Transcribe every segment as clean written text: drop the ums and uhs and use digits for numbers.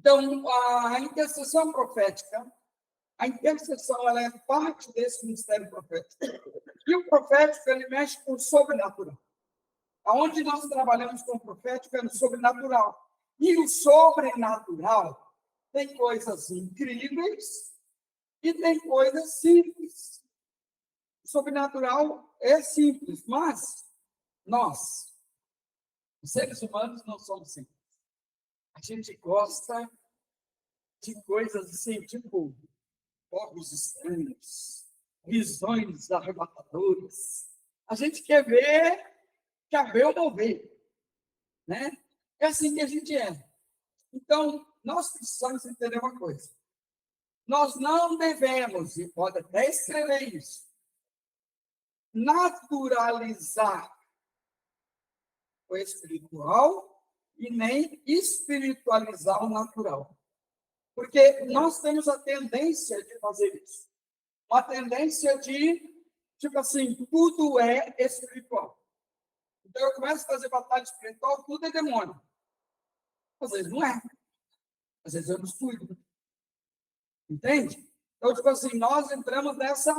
Então, a intercessão profética, a intercessão ela é parte desse ministério profético. E o profético, ele mexe com o sobrenatural. Aonde nós trabalhamos com o profético é no sobrenatural. E o sobrenatural tem coisas incríveis e tem coisas simples. O sobrenatural é simples, mas nós, os seres humanos, não somos simples. A gente gosta de coisas assim, tipo fogos estranhos, visões arrebatadoras. A gente quer ver Abel mover, né? É assim que a gente é. Então, nós precisamos entender uma coisa. Nós não devemos, e pode até escrever isso, naturalizar o espiritual e nem espiritualizar o natural. Porque nós temos a tendência de fazer isso. Uma tendência de, tipo assim, tudo é espiritual. Então, eu começo a fazer batalha espiritual, tudo é demônio. Às vezes não é. Às vezes eu descuido. Entende? Então, tipo assim, nós entramos nessa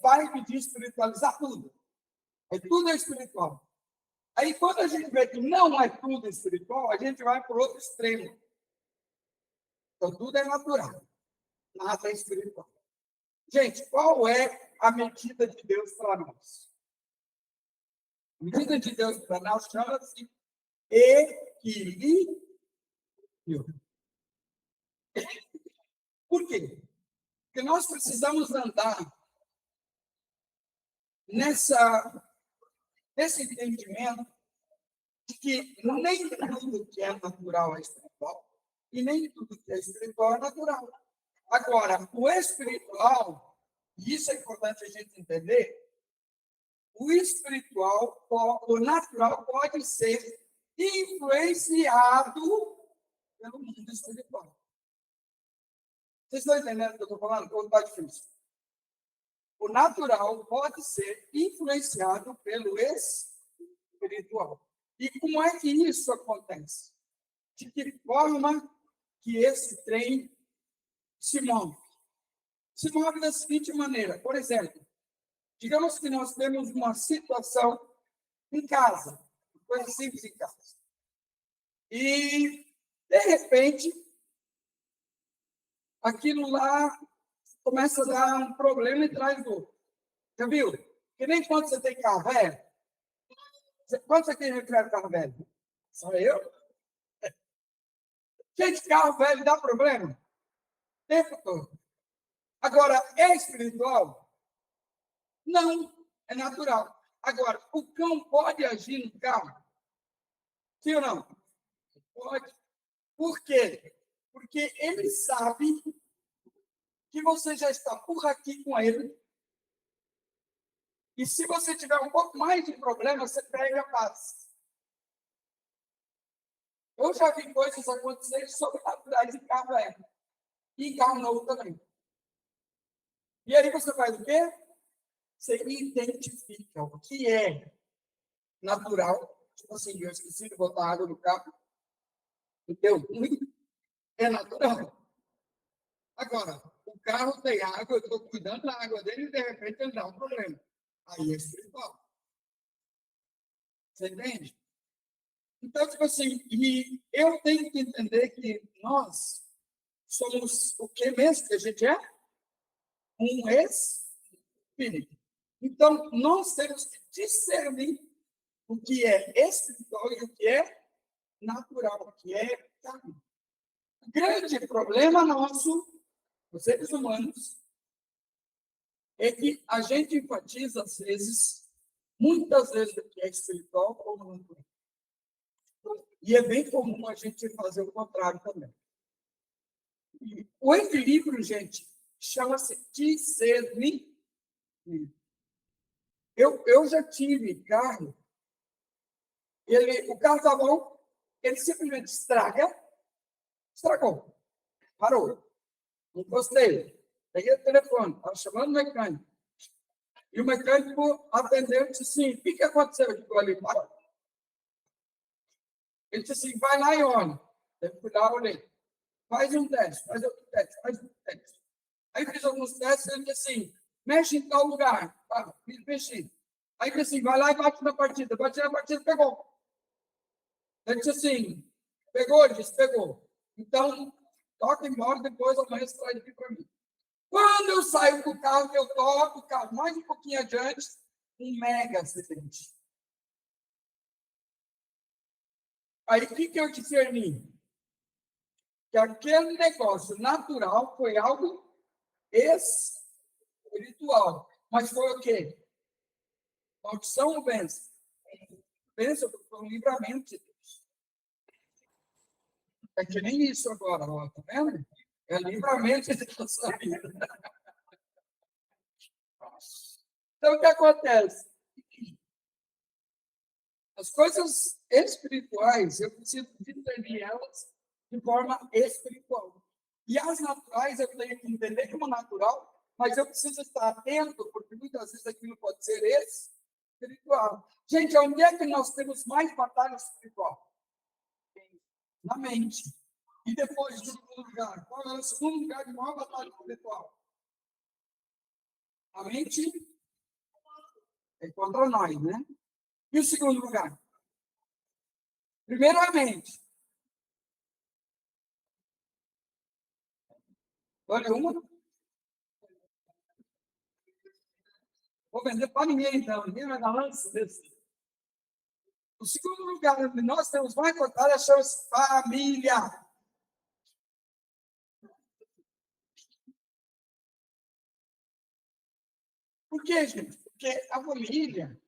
vibe de espiritualizar tudo. Aí tudo é espiritual. Aí, quando a gente vê que não é tudo espiritual, a gente vai para o outro extremo. Então, tudo é natural. Nada é espiritual. Gente, qual é a medida de Deus para nós? A medida de Deus para nós chama-se equilíbrio. Por quê? Porque nós precisamos andar nesse entendimento de que nem tudo que é natural é espiritual e nem tudo que é espiritual é natural. Agora, o espiritual, e isso é importante a gente entender, o espiritual, o natural pode ser influenciado pelo mundo espiritual. Vocês estão entendendo o que eu estou falando? Ou está difícil? O natural pode ser influenciado pelo espiritual. E como é que isso acontece? De que forma que esse trem se move? Se move da seguinte maneira. Por exemplo, digamos que nós temos uma situação em casa, coisa simples em casa. E, de repente, aquilo lá começa a dar um problema e traz outro. Já viu? Que nem quando você tem carro velho. Quantos aqui já tiveram carro velho? Só eu? Gente, carro velho dá problema? O tempo todo. Agora, é espiritual? Não, é natural. Agora, o cão pode agir no carro? Sim ou não? Pode. Por quê? Porque ele sabe que você já está por aqui com ele. E se você tiver um pouco mais de problema, você pega a paz. Eu já vi coisas acontecerem sobrenaturais em carro velho. E em carro novo também. E aí você faz o quê? Você identifica o que é natural. Tipo assim, eu esqueci de botar água no carro. Deu ruim. É natural. Agora, o carro tem água, eu estou cuidando da água dele e de repente ele dá um problema. Aí é espiritual. Você entende? Então, tipo assim, e eu tenho que entender que nós somos o que mesmo que a gente é? Um espírito. Então, nós temos que discernir o que é espiritual e o que é natural, o que é carne. O grande problema nosso, os seres humanos, é que a gente enfatiza, às vezes, muitas vezes, o que é espiritual ou natural. E é bem comum a gente fazer o contrário também. E o equilíbrio, gente, chama-se discernimento. Eu já tive carro, o carro está bom, ele simplesmente estragou, parou. Encostei, peguei o telefone, estava chamando o mecânico. E o mecânico atendeu e disse assim: o que aconteceu? Eu digo, ali, parou. Ele disse assim, vai lá e olha. Eu fui lá, olhei. Faz um teste, faz outro teste, faz outro teste. Aí fiz alguns testes, ele disse assim, mexe em tal lugar. Ah, mexi. Aí ele disse assim, vai lá e bate na partida. Bate na partida, pegou. Ele disse assim, pegou? Ele disse, pegou. Então, toca embora, depois amanhã você traz aqui para mim. Quando eu saio do carro, que eu toco o carro mais um pouquinho adiante, um mega acidente. Aí, o que eu discerni? Que aquele negócio natural foi algo espiritual. Mas foi o quê? Maldição ou bênção? Bênção foi um livramento de Deus. É que nem isso agora, ó, tá vendo? É livramento de Deus na vida. Então, o que acontece? As coisas espirituais, eu preciso discernir elas de forma espiritual. E as naturais, eu tenho que entender como natural, mas eu preciso estar atento, porque muitas vezes aquilo pode ser espiritual. Gente, onde é que nós temos mais batalha espiritual? Na mente. E depois, no segundo lugar, qual é o segundo lugar de maior batalha espiritual? A mente é contra nós, né? E o segundo lugar? Primeiramente, olha uma. Vou vender para ninguém, então. Ninguém vai dar lance desse. O segundo lugar onde nós temos mais batalha chama-se família. Por quê, gente? Porque a família,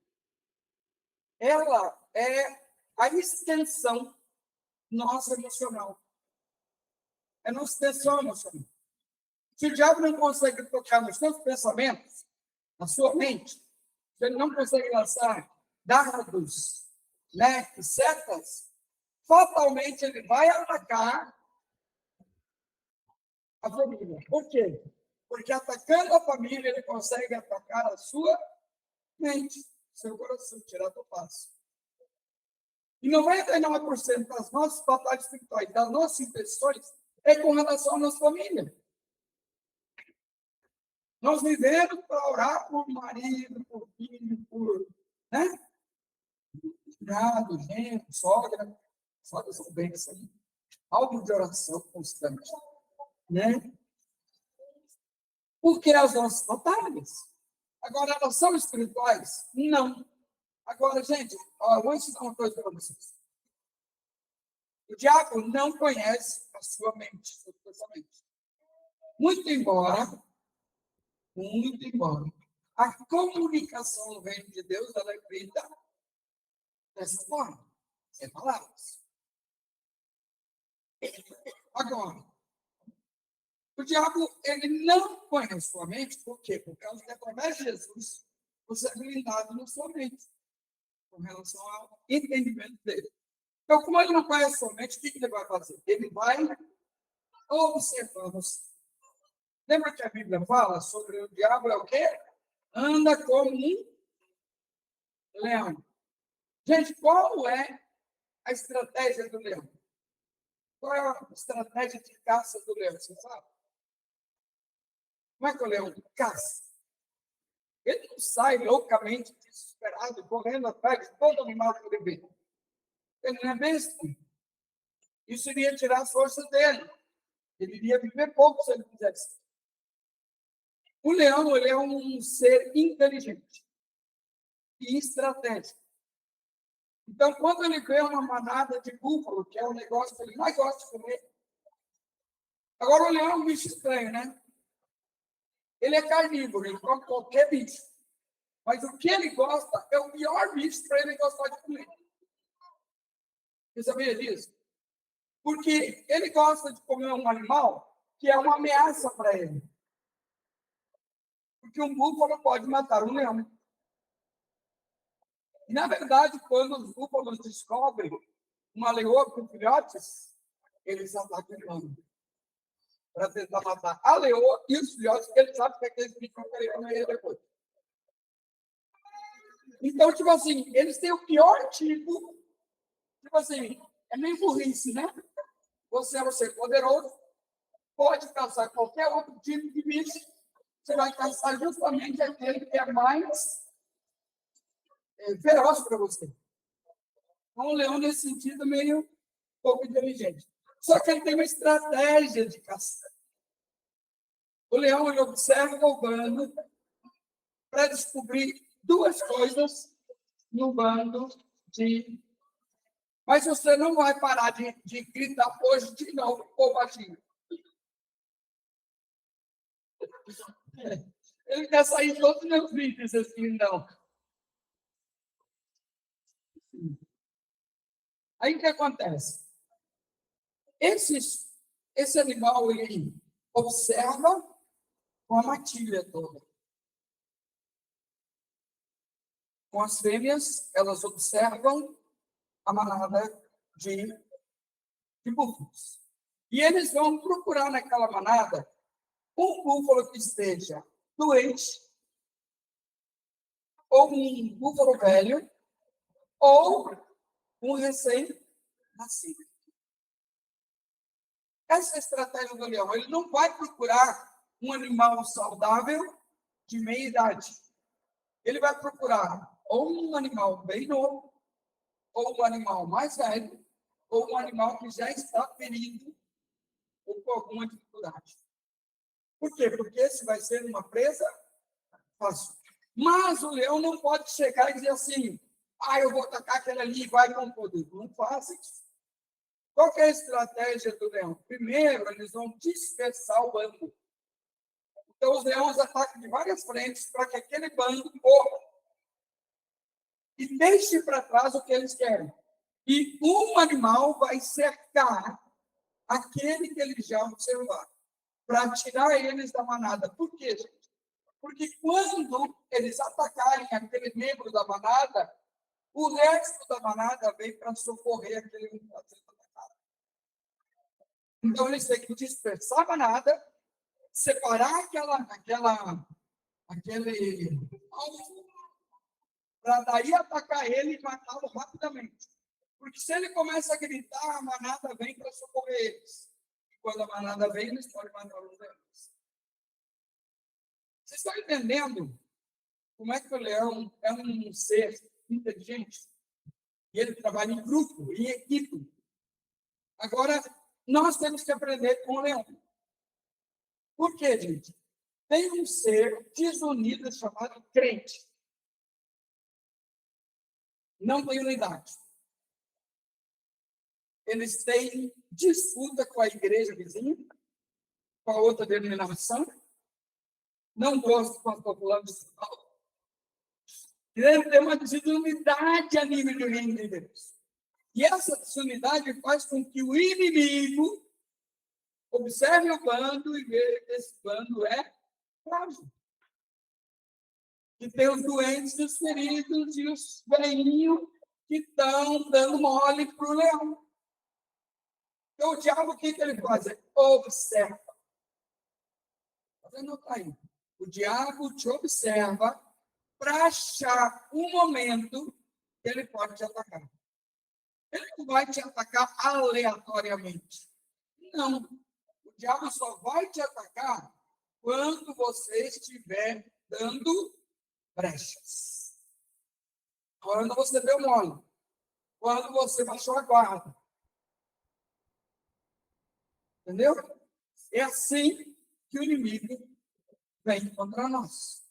ela é a extensão nossa emocional. É nossa extensão emocional. Se o diabo não consegue tocar nos seus pensamentos, na sua mente, se ele não consegue lançar dardos, né, setas, fatalmente ele vai atacar a família. Por quê? Porque atacando a família, ele consegue atacar a sua mente, seu coração, tirar do passo. E 99% das nossas batalhas espirituais, das nossas intenções, é com relação à nossa família. Nós vivemos para orar por marido, por filho, por, né? Cuidado, gente, sogra. Sogra são bênçãos. Algo de oração constante. Né? Porque as nossas batalhas. Agora, elas são espirituais? Não. Agora, gente, ó, vou ensinar uma coisa para vocês. O diabo não conhece a sua mente, seu pensamento. Muito embora, a comunicação no reino de Deus ela é feita dessa forma, sem palavras. Agora, o diabo ele não conhece a sua mente, por quê? Por causa que através de Jesus você é blindado na sua mente, com relação ao entendimento dele. Então, como ele não conhece a sua mente, o que ele vai fazer? Ele vai observar você. Lembra que a Bíblia fala sobre o diabo é o quê? Anda como um leão. Gente, qual é a estratégia do leão? Qual é a estratégia de caça do leão? Você sabe? Como é que o leão caça? Ele não sai loucamente desesperado, correndo atrás de todo animal que ele vê. Ele não é besta. Isso iria tirar a força dele. Ele iria viver pouco se ele fizesse. O leão ele é um ser inteligente e estratégico. Então, quando ele vê uma manada de búfalo, que é o negócio que ele mais gosta de comer. Agora, o leão é um bicho estranho, né? Ele é carnívoro, ele come qualquer bicho. Mas o que ele gosta é o pior bicho para ele gostar de comer. Você sabia disso? Porque ele gosta de comer um animal que é uma ameaça para ele. Porque um búfalo pode matar um leão. E, na verdade, quando os búfalos descobrem uma leoa com filhotes, eles atacam o leão. Para tentar matar a leoa e os filhotes, porque eles sabem que aqueles bichos vão querer comer ele depois. Então, tipo assim, eles têm o pior tipo assim, É meio burrice, né? Você é um ser poderoso, pode caçar qualquer outro tipo de bicho, você vai caçar justamente aquele que é mais feroz para você. Então, o leão, nesse sentido, é meio pouco inteligente. Só que ele tem uma estratégia de caça. O leão, ele observa o bando para descobrir duas coisas no bando de... Mas você não vai parar de gritar hoje de novo, ou baixinho. Ele quer sair de todos os meus vídeos, assim, não. Aí o que acontece? Esse animal, ele observa com a matilha toda. Com as fêmeas, elas observam a manada de búfalos. E eles vão procurar naquela manada um búfalo que esteja doente, ou um búfalo velho, ou um recém-nascido. Essa é a estratégia do leão. Ele não vai procurar um animal saudável de meia idade. Ele vai procurar ou um animal bem novo, ou um animal mais velho, ou um animal que já está ferido ou com alguma dificuldade. Por quê? Porque esse vai ser uma presa fácil. Mas o leão não pode chegar e dizer assim, eu vou atacar aquele ali e vai com tudo. Não faz isso. Qual que é a estratégia do leão? Primeiro, eles vão dispersar o bando. Então, os leões atacam de várias frentes para que aquele bando corra e deixe para trás o que eles querem. E um animal vai cercar aquele que eles já observaram, para tirar eles da manada. Por quê, gente? Porque quando eles atacarem aquele membro da manada, o resto da manada vem para socorrer aquele que está sendo atacado. Então, eles têm que dispersar a manada, separar aquele alvo, para daí atacar ele e matá-lo rapidamente. Porque se ele começa a gritar, a manada vem para socorrer eles. E quando a manada vem, eles podem matar os leões. Vocês estão entendendo como é que o leão é um ser inteligente? E ele trabalha em grupo, em equipe. Agora, nós temos que aprender com o leão. Por quê, gente? Tem um ser desunido chamado crente. Não tem unidade. Eles têm disputa com a igreja vizinha, com a outra denominação. Não gosto quando estou falando de São Paulo. Ele tem uma desunidade a nível do reino de Deus. E essa desunidade faz com que o inimigo observe o bando e veja que esse bando é frágil. Que tem os doentes, os feridos e os velhinhos que estão dando mole para o leão. Então, o diabo, o que ele faz? Observa. Você não está aí. O diabo te observa para achar um momento que ele pode te atacar. Ele não vai te atacar aleatoriamente. Não. O diabo só vai te atacar quando você estiver dando brechas. Quando você deu mole. Quando você baixou a guarda. Entendeu? É assim que o inimigo vem contra nós.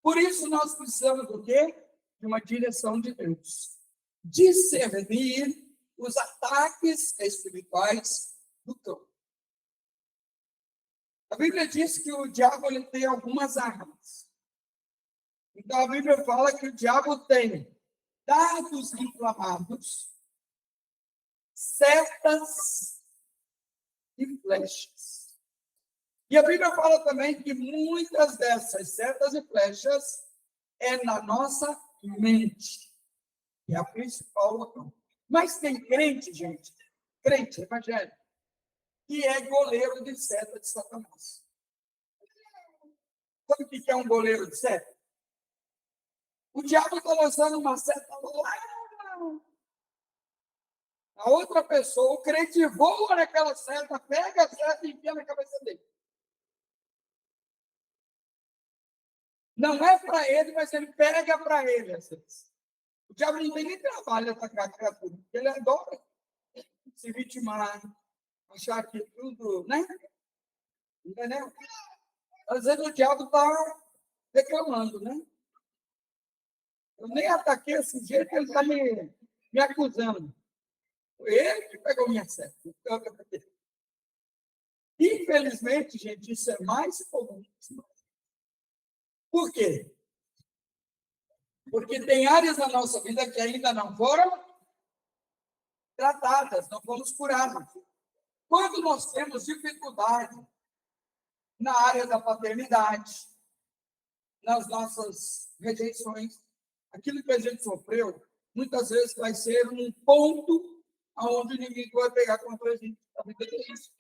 Por isso, nós precisamos do quê? De uma direção de Deus. Discernir os ataques espirituais do cão. A Bíblia diz que o diabo ele tem algumas armas. Então, a Bíblia fala que o diabo tem dardos inflamados, setas e flechas. E a Bíblia fala também que muitas dessas setas e flechas é na nossa mente. Que é a principal local. Mas tem crente, gente, crente evangélico, que é goleiro de seta de Satanás. Sabe o que é um goleiro de seta? O diabo está lançando uma seta lá A outra pessoa, o crente voa naquela seta, pega a seta e enfia na cabeça dele. Não é para ele, mas ele pega para ele, às vezes. O diabo não tem nem trabalho atacar a criatura, porque ele adora se vitimar, achar que tudo, né? Entendeu? Às vezes o diabo está reclamando, né? Eu nem ataquei o sujeito, ele está me acusando. Foi ele que pegou minha seta. Infelizmente, gente, isso é mais comum. Por quê? Porque tem áreas da nossa vida que ainda não foram tratadas, não fomos curadas. Quando nós temos dificuldade na área da paternidade, nas nossas rejeições, aquilo que a gente sofreu, muitas vezes vai ser um ponto aonde o inimigo vai pegar contra a gente. A vida é isso.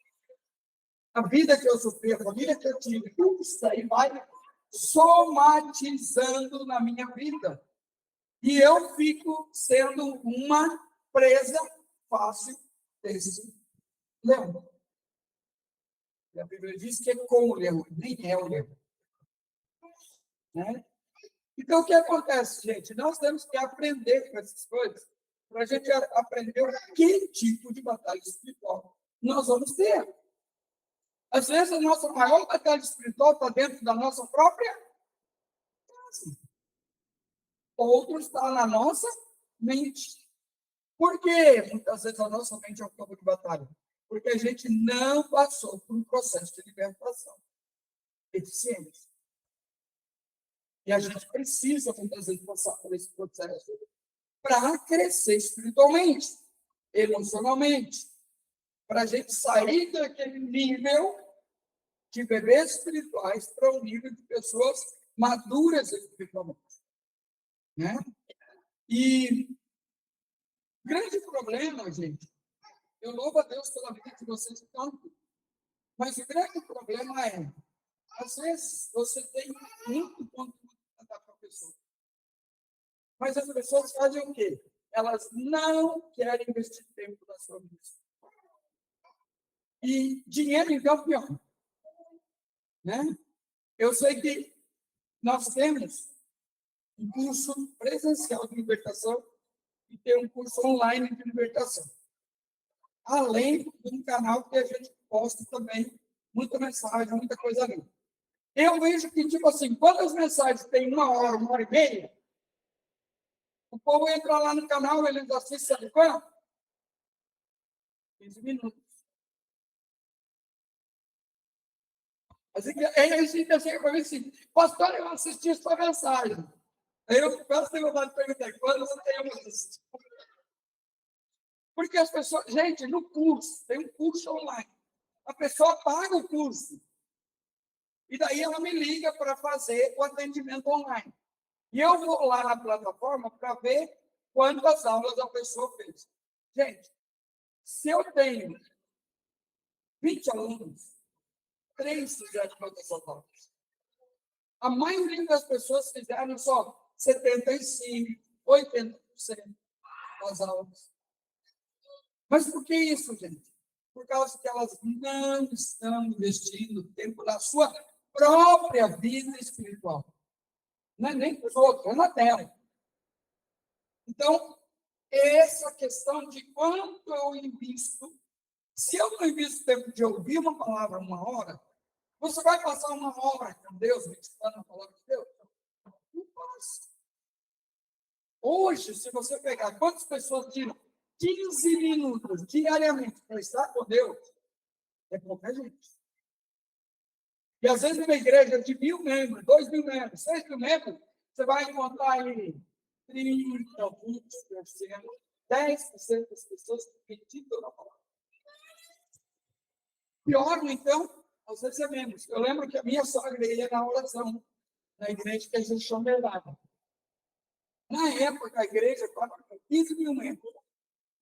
A vida que eu sofri, a família que eu tive, tudo isso aí vai somatizando na minha vida. E eu fico sendo uma presa fácil desse leão. E a Bíblia diz que é com o leão, nem é o leão. Né? Então, o que acontece, gente? Nós temos que aprender com essas coisas para a gente aprender que tipo de batalha espiritual nós vamos ter. Às vezes, a nossa maior batalha espiritual está dentro da nossa própria casa. Outros está na nossa mente. Por que muitas vezes a nossa mente é um campo de batalha? Porque a gente não passou por um processo de libertação eficiente. E a gente precisa, muitas vezes, passar por esse processo para crescer espiritualmente, emocionalmente, para a gente sair daquele nível de bebês espirituais para um nível de pessoas maduras espiritualmente. Né? E o grande problema, gente, eu louvo a Deus pela vida de vocês tanto, mas o grande problema é, às vezes, você tem muito conteúdo para dar para a pessoa. Mas as pessoas fazem o quê? Elas não querem investir tempo na sua vida. E dinheiro, então, pior. Né? Eu sei que nós temos um curso presencial de libertação e tem um curso online de libertação. Além de um canal que a gente posta também muita mensagem, muita coisa ali. Eu vejo que, tipo assim, quando as mensagens têm 1 hora e meia, o povo entra lá no canal, eles assistem, sabe quanto? 15 minutos. Assim, aí a gente chega para mim assim, pastor, eu assisti sua mensagem. Aí eu quase tenho vontade de perguntar, quando você tem uma assistido? Porque as pessoas, gente, no curso, tem um curso online. A pessoa paga o curso. E daí ela me liga para fazer o atendimento online. E eu vou lá na plataforma para ver quantas aulas a pessoa fez. Gente, se eu tenho 20 alunos, 3 fizeram quantas aulas? A maioria das pessoas fizeram só 75%, 80% das aulas. Mas por que isso, gente? Por causa que elas não estão investindo tempo na sua própria vida espiritual. Não é nem para os outros, é na dela. Então, essa questão de quanto eu invisto, se eu não invisto tempo de ouvir uma palavra 1 hora, você vai passar 1 hora com Deus, meditando na palavra de Deus? Não passa. Hoje, se você pegar quantas pessoas tiram 15 minutos diariamente para estar com Deus, é pouca gente. E às vezes uma igreja de 1.000 membros, 2.000 membros, 6.000 membros, você vai encontrar aí 30%, 20%, 10% das pessoas que acreditam na palavra. Pior, então, às vezes é menos. Eu lembro que a minha sogra ia na oração, na igreja que a gente chamava. Na época, a igreja estava com 15.000 membros.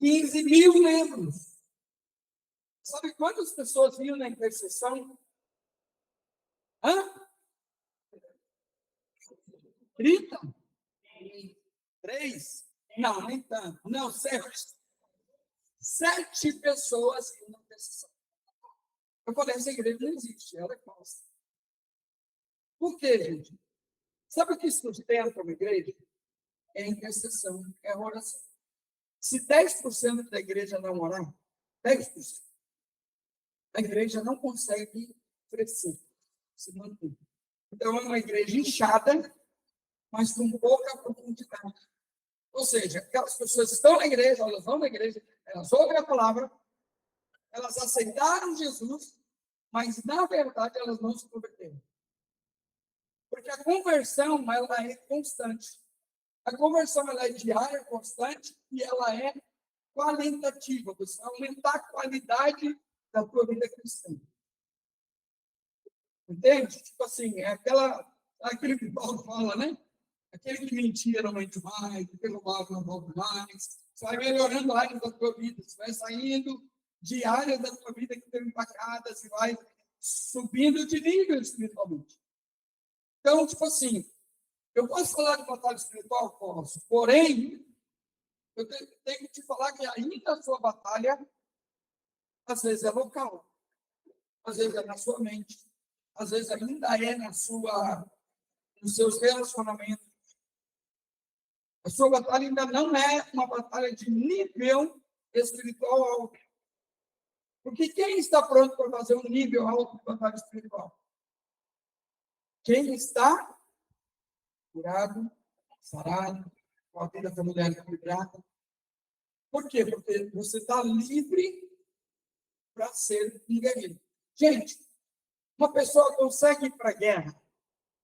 15.000 membros. Sabe quantas pessoas vinham na intercessão? Hã? 30? 3? Não, nem tanto. Não, 7. 7 pessoas em uma intercessão. Eu falei, essa igreja não existe, ela é falsa. Por quê, gente? Sabe o que sustenta uma igreja? É a intercessão, é a oração. Se 10% da igreja não orar, 10%, a igreja não consegue crescer, se manter. Então, é uma igreja inchada, mas com pouca profundidade. Ou seja, aquelas pessoas que estão na igreja, elas vão na igreja, elas ouvem a palavra, elas aceitaram Jesus, mas, na verdade, elas não se converteram. Porque a conversão, ela é constante. A conversão, ela é diária, constante, e ela é qualitativa. Você aumentar a qualidade da tua vida cristã. Entende? Tipo assim, é aquele que Paulo fala, né? Aquele que mentia não mente mais, que roubava não rouba mais. Você vai melhorando áreas da tua vida, você vai saindo de áreas da tua vida que estão empacadas e vai subindo de nível espiritualmente. Então, tipo assim, eu posso falar de batalha espiritual? Posso. Porém, eu tenho que te falar que ainda a sua batalha, às vezes, é local. Às vezes é na sua mente. Às vezes ainda é nos seus relacionamentos. A sua batalha ainda não é uma batalha de nível espiritual alto. Porque quem está pronto para fazer um nível alto de batalha espiritual? Quem está curado, sarado, com a vida familiar equilibrada. Por quê? Porque você está livre para ser um guerreiro. Gente, uma pessoa consegue ir para a guerra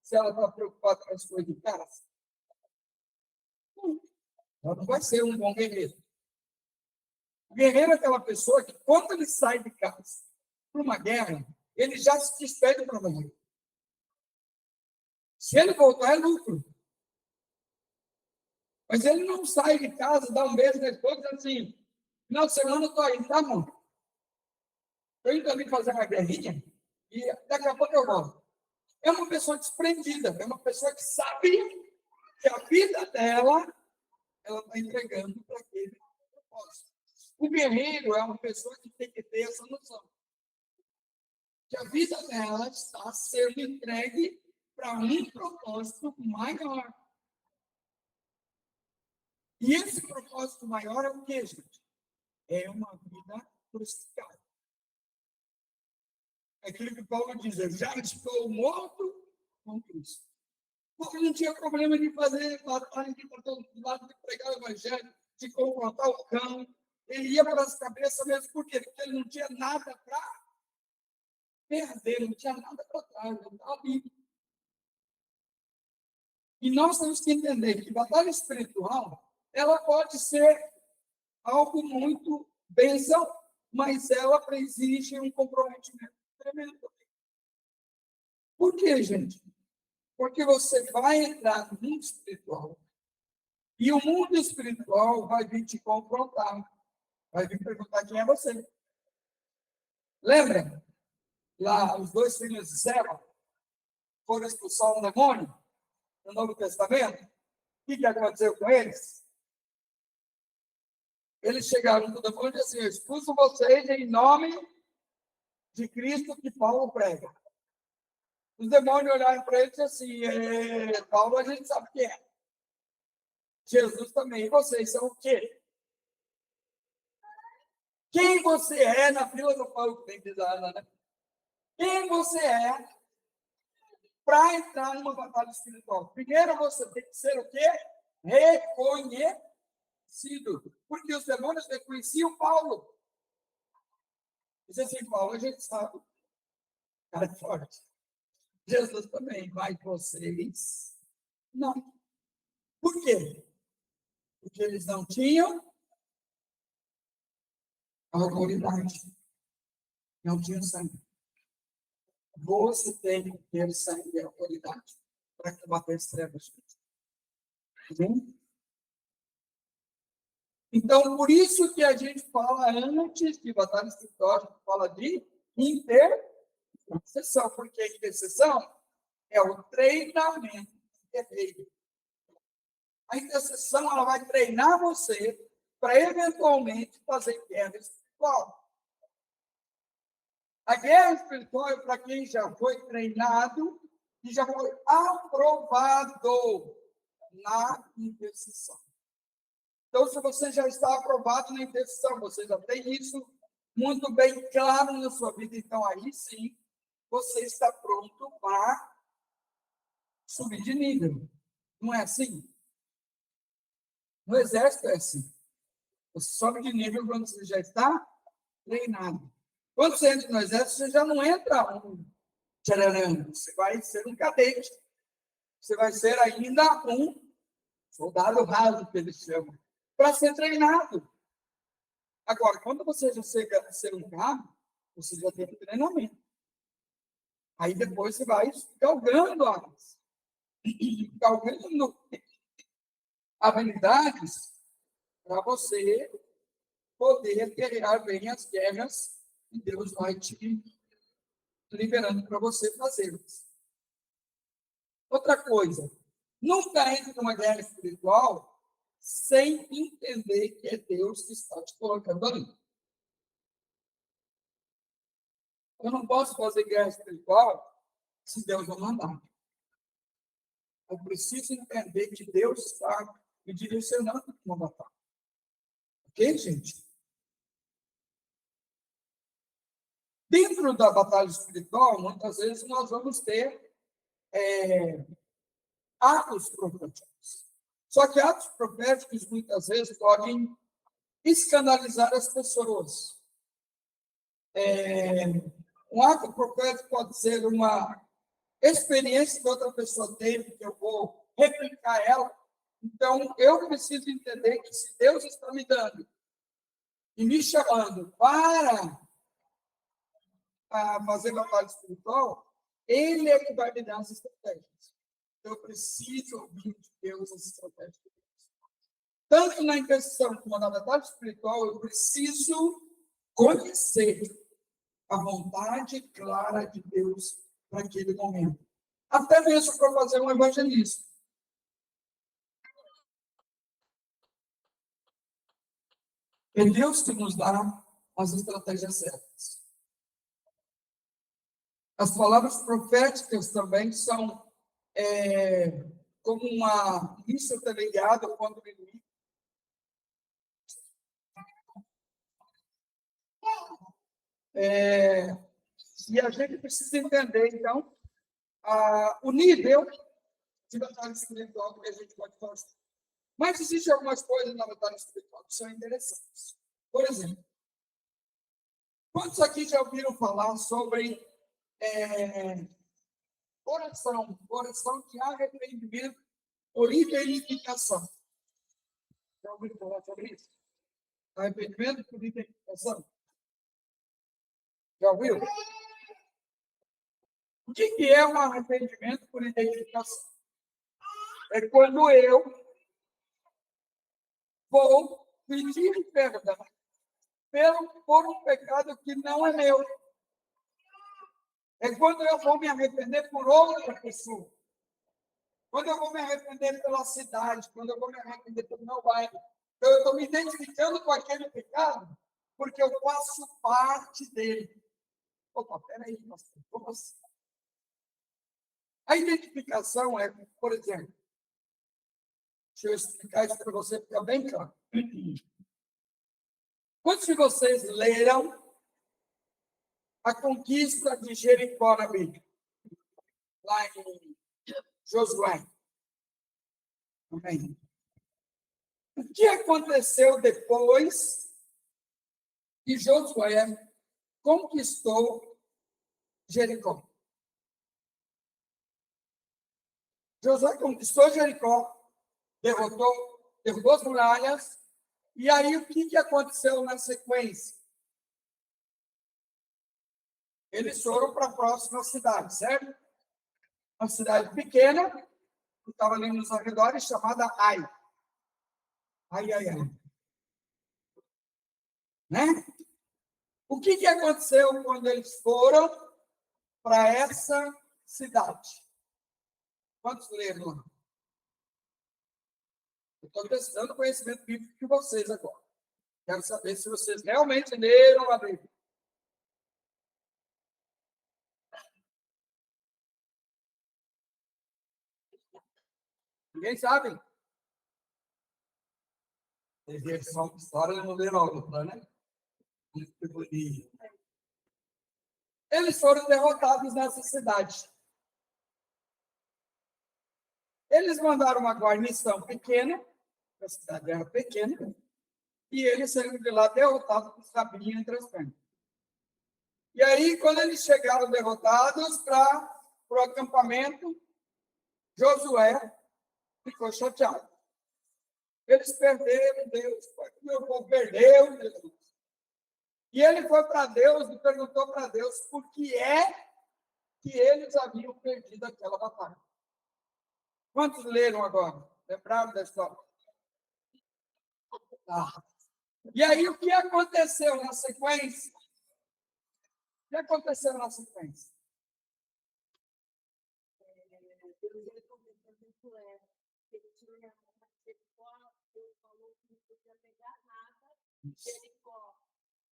se ela está preocupada com as coisas de casa? Não. Ela não vai ser um bom guerreiro. O guerreiro é aquela pessoa que, quando ele sai de casa para uma guerra, ele já se despede para morrer. Se ele voltar, é lucro. Mas ele não sai de casa, dá um beijo na esposa e diz assim, final de semana eu estou aí, tá bom? Estou indo ali fazer uma guerrinha e daqui a pouco eu volto. É uma pessoa desprendida, é uma pessoa que sabe que a vida dela, ela está entregando para aquele propósito. O guerreiro é uma pessoa que tem que ter essa noção. Que a vida dela está sendo entregue para um propósito maior. E esse propósito maior é o quê, gente? É uma vida crucificada. É aquilo que Paulo diz, eu já estou morto com Cristo. Paulo não tinha problema de fazer batalha, de ir para todo lado, de pregar o evangelho, de confrontar o cão. Ele ia para as cabeças mesmo, por quê? Porque ele não tinha nada para perder, não tinha nada para trás, ele estava livre. E nós temos que entender que batalha espiritual, ela pode ser algo muito bênção, mas ela exige um comprometimento tremendo. Por quê, gente? Porque você vai entrar no mundo espiritual e o mundo espiritual vai vir te confrontar, vai vir perguntar quem é você. Lembra? Lá, os 2 filhos de Seba foram expulsar um demônio no Novo Testamento. O que aconteceu com eles? Eles chegaram no demônio e disseram assim, eu expulso vocês em nome de Cristo que Paulo prega. Os demônios olharam para ele e disseram assim, Paulo a gente sabe quem é. Jesus também. E vocês são o quê? Quem você é na fila do pão que tem que dar, né? Quem você é para entrar numa batalha espiritual? Primeiro você tem que ser o quê? Reconhecido. Porque os demônios reconheciam Paulo. Diz assim, Paulo, a gente sabe. Cara é forte. Jesus também, mas vocês não. Por quê? Porque eles não tinham autoridade. Não tinham sangue. Você tem que ter sangue e autoridade para combater as trevas. Entende? Então, por isso que a gente fala antes de batalha espiritual, a gente fala de intercessão, porque a intercessão é o treinamento guerreiro. A intercessão ela vai treinar você para eventualmente fazer guerra espiritual. A guerra espiritual é para quem já foi treinado e já foi aprovado na intercessão. Então, se você já está aprovado na intercessão, você já tem isso muito bem claro na sua vida, então aí sim você está pronto para subir de nível. Não é assim? No exército é assim. Você sobe de nível quando você já está treinado. Quando você entra no exército, você já não entra um tchararã, você vai ser um cadete. Você vai ser ainda um soldado raso, que eles chamam, para ser treinado. Agora, quando você já chega a ser um cabo, você já tem treinamento. Aí depois você vai galgando habilidades para você poder guerrear bem as guerras que Deus vai te liberando para você fazê-las. Outra coisa, nunca entre numa guerra espiritual sem entender que é Deus que está te colocando ali. Eu não posso fazer guerra espiritual se Deus não mandar. Eu preciso entender que Deus está me direcionando para uma batalha. Ok, gente? Dentro da batalha espiritual, muitas vezes nós vamos ter atos proféticos. Só que atos proféticos, muitas vezes, podem escandalizar as pessoas. Um ato profético pode ser uma experiência que outra pessoa teve, que eu vou replicar ela. Então, eu preciso entender que se Deus está me dando e me chamando para fazer batalha espiritual, Ele é que vai me dar as estratégias. Então, eu preciso ouvir de Deus as estratégias de Deus. Tanto na intercessão como na batalha espiritual, eu preciso conhecer a vontade clara de Deus para aquele momento. Até mesmo para fazer um evangelismo. É Deus que nos dá as estratégias certas. As palavras proféticas também são como uma missa teleguiada quando o inimigo. E a gente precisa entender, então, o nível de batalha espiritual que a gente pode fazer. Mas existem algumas coisas na batalha espiritual que são interessantes. Por exemplo, quantos aqui já ouviram falar sobre oração de arrependimento por identificação? Já ouviram falar sobre isso? Arrependimento por identificação? Já ouviu? O que é um arrependimento por identificação? É quando eu vou pedir perdão por um pecado que não é meu. É quando eu vou me arrepender por outra pessoa. Quando eu vou me arrepender pela cidade, quando eu vou me arrepender pelo meu bairro. Então, eu estou me identificando com aquele pecado porque eu faço parte dele. Opa, peraí, pastor, como assim? A identificação é, por exemplo, deixa eu explicar isso para você ficar bem claro. Quantos de vocês leram a conquista de Jericó na Bíblia? Lá em Josué. Amém. O que aconteceu depois que Josué conquistou Jericó? Josué conquistou Jericó, derrubou as muralhas, e aí o que aconteceu na sequência? Eles foram para a próxima cidade, certo? Uma cidade pequena, que estava ali nos arredores, chamada Ai. Ai, ai, ai. Né? O que aconteceu quando eles foram para essa cidade? Quantos leram lá? Eu estou testando o conhecimento bíblico de vocês agora. Quero saber se vocês realmente leram a Bíblia. Ninguém sabe? Eles são história não leram a outra, né? Eles foram derrotados nessa cidade. Eles mandaram uma guarnição pequena, a cidade era pequena, e eles saíram de lá derrotados com os rabinhos entre as pernas. E aí, quando eles chegaram derrotados para o acampamento, Josué ficou chateado. Eles perderam Deus, meu povo perdeu Jesus. E ele foi para Deus e perguntou para Deus por que é que eles haviam perdido aquela batalha. Quantos leram agora? Lembraram da história? Ah. E aí, o que aconteceu na sequência? O que aconteceu na sequência?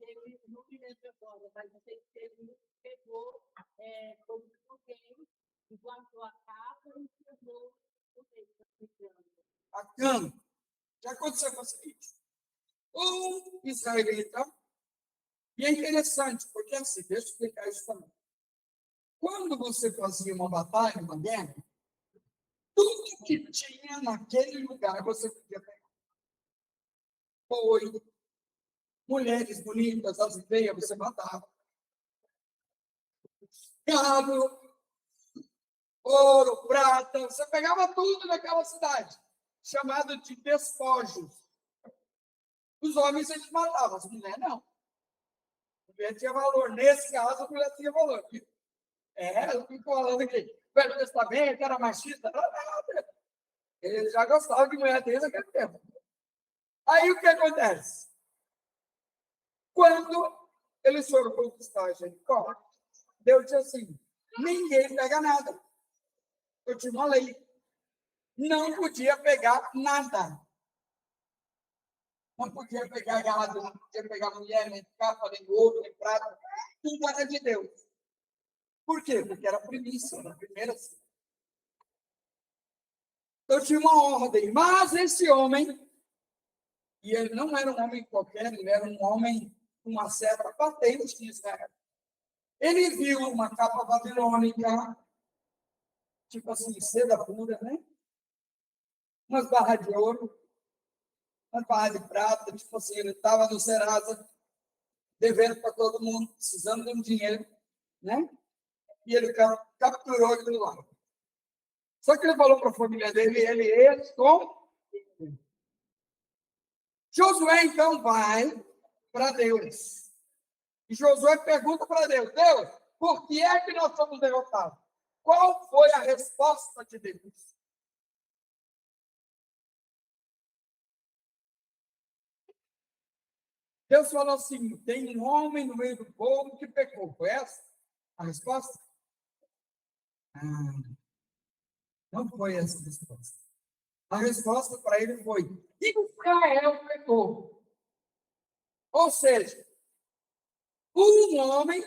Ele não me lembro agora, mas eu sei que ele pegou como alguém, guardou a capa e pegou o rei. Bacana. O que aconteceu com o seguinte? O israelita, e é interessante, porque assim, deixa eu explicar isso também. Quando você fazia uma batalha, uma guerra, tudo que tinha naquele lugar você podia pegar. Foi mulheres bonitas, as ideias, você matava. Gado, ouro, prata, você pegava tudo naquela cidade, chamado de despojos. Os homens eles matavam, as mulheres não. A mulher tinha valor. Nesse caso, a mulher tinha valor. Eu fico falando aqui, o Velho Testamento era machista, não, nada. Eles já gostavam de mulher desde aquele tempo. Aí o que acontece? Quando eles foram conquistar Jericó, Deus disse assim: ninguém pega nada. Eu tinha uma lei. Não podia pegar nada. Não podia pegar gado, não podia pegar mulher, nem capa, nem ouro, nem prata. Tudo era de Deus. Por quê? Porque era primícia, na primeira. Então tinha uma ordem. Mas esse homem, e ele não era um homem qualquer, ele era um homem com uma certa patente de Israel. Ele viu uma capa babilônica, tipo assim, seda pura, né? Umas barras de ouro, umas barras de prata, tipo assim, ele estava no Serasa, devendo para todo mundo, precisando de um dinheiro, né? E ele capturou aquilo lá. Só que ele falou para a família dele, ele com Josué, então, vai para Deus. E Josué pergunta para Deus, Deus, por que é que nós somos derrotados? Qual foi a resposta de Deus? Deus falou assim, tem um homem no meio do povo que pecou. Foi essa a resposta? Não foi essa a resposta. A resposta para ele foi, Israel pecou. Ou seja, um homem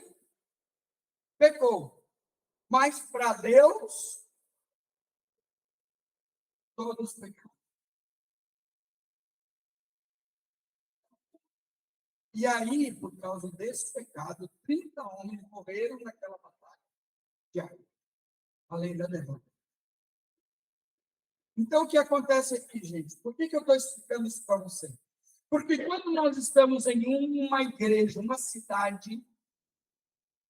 pecou. Mas para Deus, todos pecaram. E aí, por causa desse pecado, 30 homens morreram naquela batalha. Além da derrota. Então, o que acontece aqui, gente? Por que eu estou explicando isso para você? Porque quando nós estamos em uma igreja, uma cidade,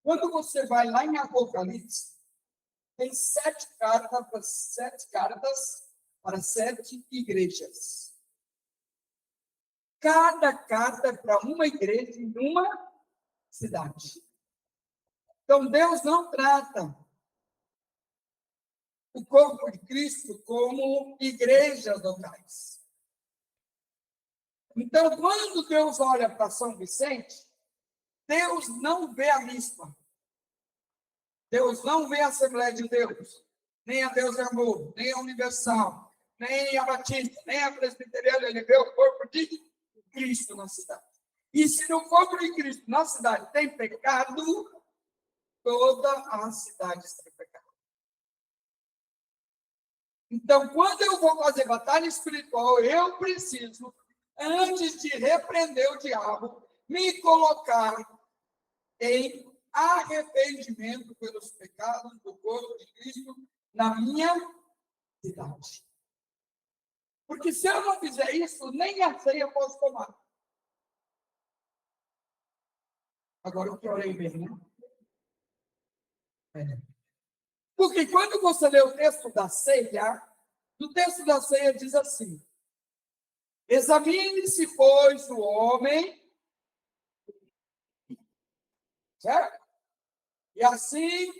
quando você vai lá em Apocalipse, tem 7 cartas para 7 igrejas. Cada carta é para uma igreja em uma cidade. Então, Deus não trata o corpo de Cristo como igrejas locais. Então, quando Deus olha para São Vicente, Deus não vê a Mispa. Deus não vê a Assembleia de Deus, nem a Deus é Amor, nem a Universal, nem a Batista, nem a Presbiteriana, ele vê o corpo de Cristo na cidade. E se no corpo de Cristo na cidade tem pecado, toda a cidade está em pecado. Então, quando eu vou fazer batalha espiritual, eu preciso, antes de repreender o diabo, me colocar em arrependimento pelos pecados do corpo de Cristo na minha cidade. Porque se eu não fizer isso, nem a ceia eu posso tomar. Agora eu que orei bem, né? Porque quando você lê o texto da ceia, no texto da ceia diz assim: examine-se, pois, o homem, certo? E assim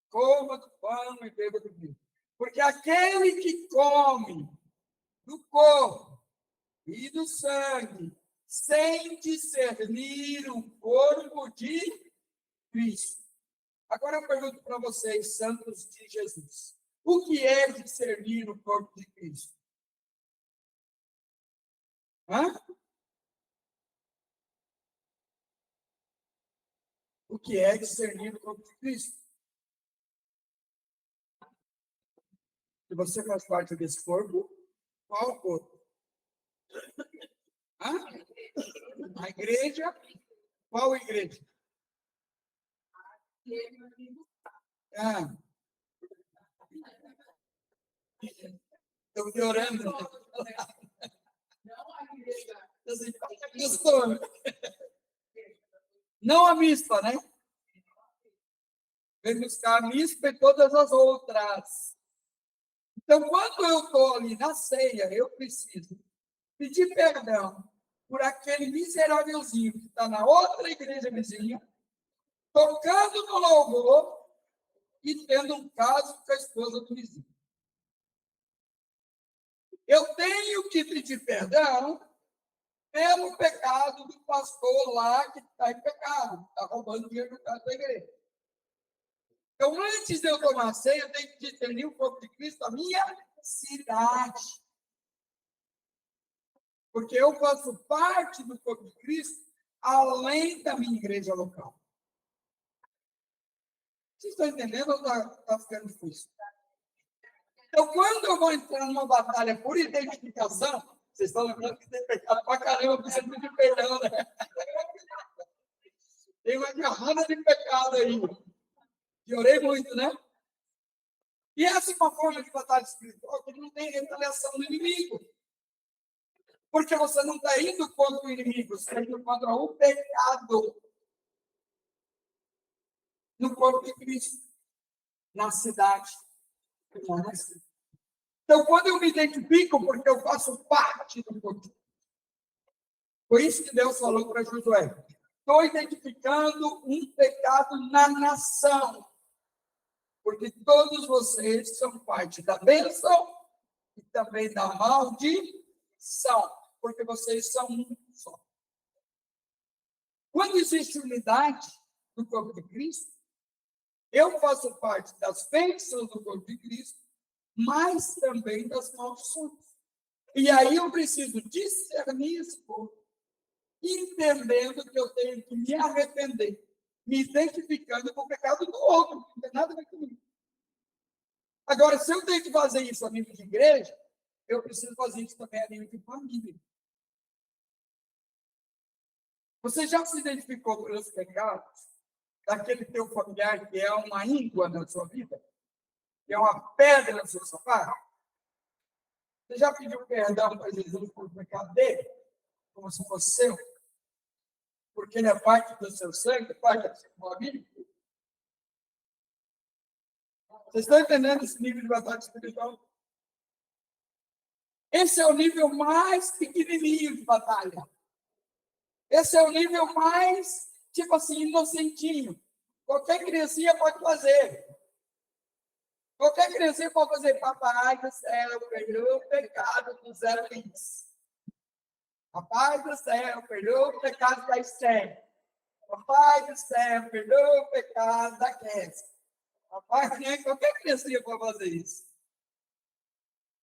coma do pão e beba do vinho. Porque aquele que come do corpo e do sangue, sem discernir o corpo de Cristo. Agora eu pergunto para vocês, santos de Jesus, o que é discernir o corpo de Cristo? Hã? O que é discernir o corpo de Cristo? Se você faz parte desse corpo, qual o corpo? Hã? A igreja? Qual igreja? Ah, estou piorando. Não a mista, né? Vem buscar a mista e todas as outras. Então, quando eu estou ali na ceia, eu preciso pedir perdão por aquele miserávelzinho que está na outra igreja vizinha, tocando no louvor e tendo um caso com a esposa do vizinho. Eu tenho que pedir perdão pelo pecado do pastor lá que está em pecado, está roubando dinheiro da igreja. Então, antes de eu tomar a ceia, eu tenho que discernir o corpo de Cristo, a minha cidade. Porque eu faço parte do corpo de Cristo, além da minha igreja local. Vocês estão entendendo ou está ficando difícil? Então, quando eu vou entrar numa batalha por identificação, vocês estão lembrando que tem pecado pra caramba, precisa pedir perdão, né? Tem uma carrada de pecado aí. Piorei muito, né? E essa é uma forma de batalha espiritual que não tem retaliação do inimigo. Porque você não está indo contra o inimigo, você está indo contra o pecado no corpo de Cristo, na cidade. Então, quando eu me identifico, porque eu faço parte do corpo, foi isso que Deus falou para Josué. Estou identificando um pecado na nação, porque todos vocês são parte da bênção e também da maldição, porque vocês são um só. Quando existe unidade no corpo de Cristo, eu faço parte das bênçãos do corpo de Cristo, mas também das maldições. E aí eu preciso discernir esse corpo, entendendo que eu tenho que me arrepender, me identificando com o pecado do outro, não tem nada a ver comigo. Agora, se eu tenho que fazer isso a nível de igreja, eu preciso fazer isso também a nível de família. Você já se identificou pelos pecados daquele teu familiar que é uma íngua na sua vida? Que é uma pedra no seu sapato? Você já pediu perdão para Jesus por pecado dele? Como se fosse seu? Porque ele é parte do seu sangue, parte da sua família? Vocês estão entendendo esse nível de batalha espiritual? Esse é o nível mais pequenininho de batalha. Esse é o nível mais, tipo assim, inocentinho. Qualquer criancinha pode fazer. Qualquer criancinha pode fazer. Papai do céu, perdoa o pecado do Zé Luiz. Papai do céu, perdoa o pecado da Esther. Papai do céu, perdoa o pecado da Kézia. Papai, né? Qualquer criancinha pode fazer isso.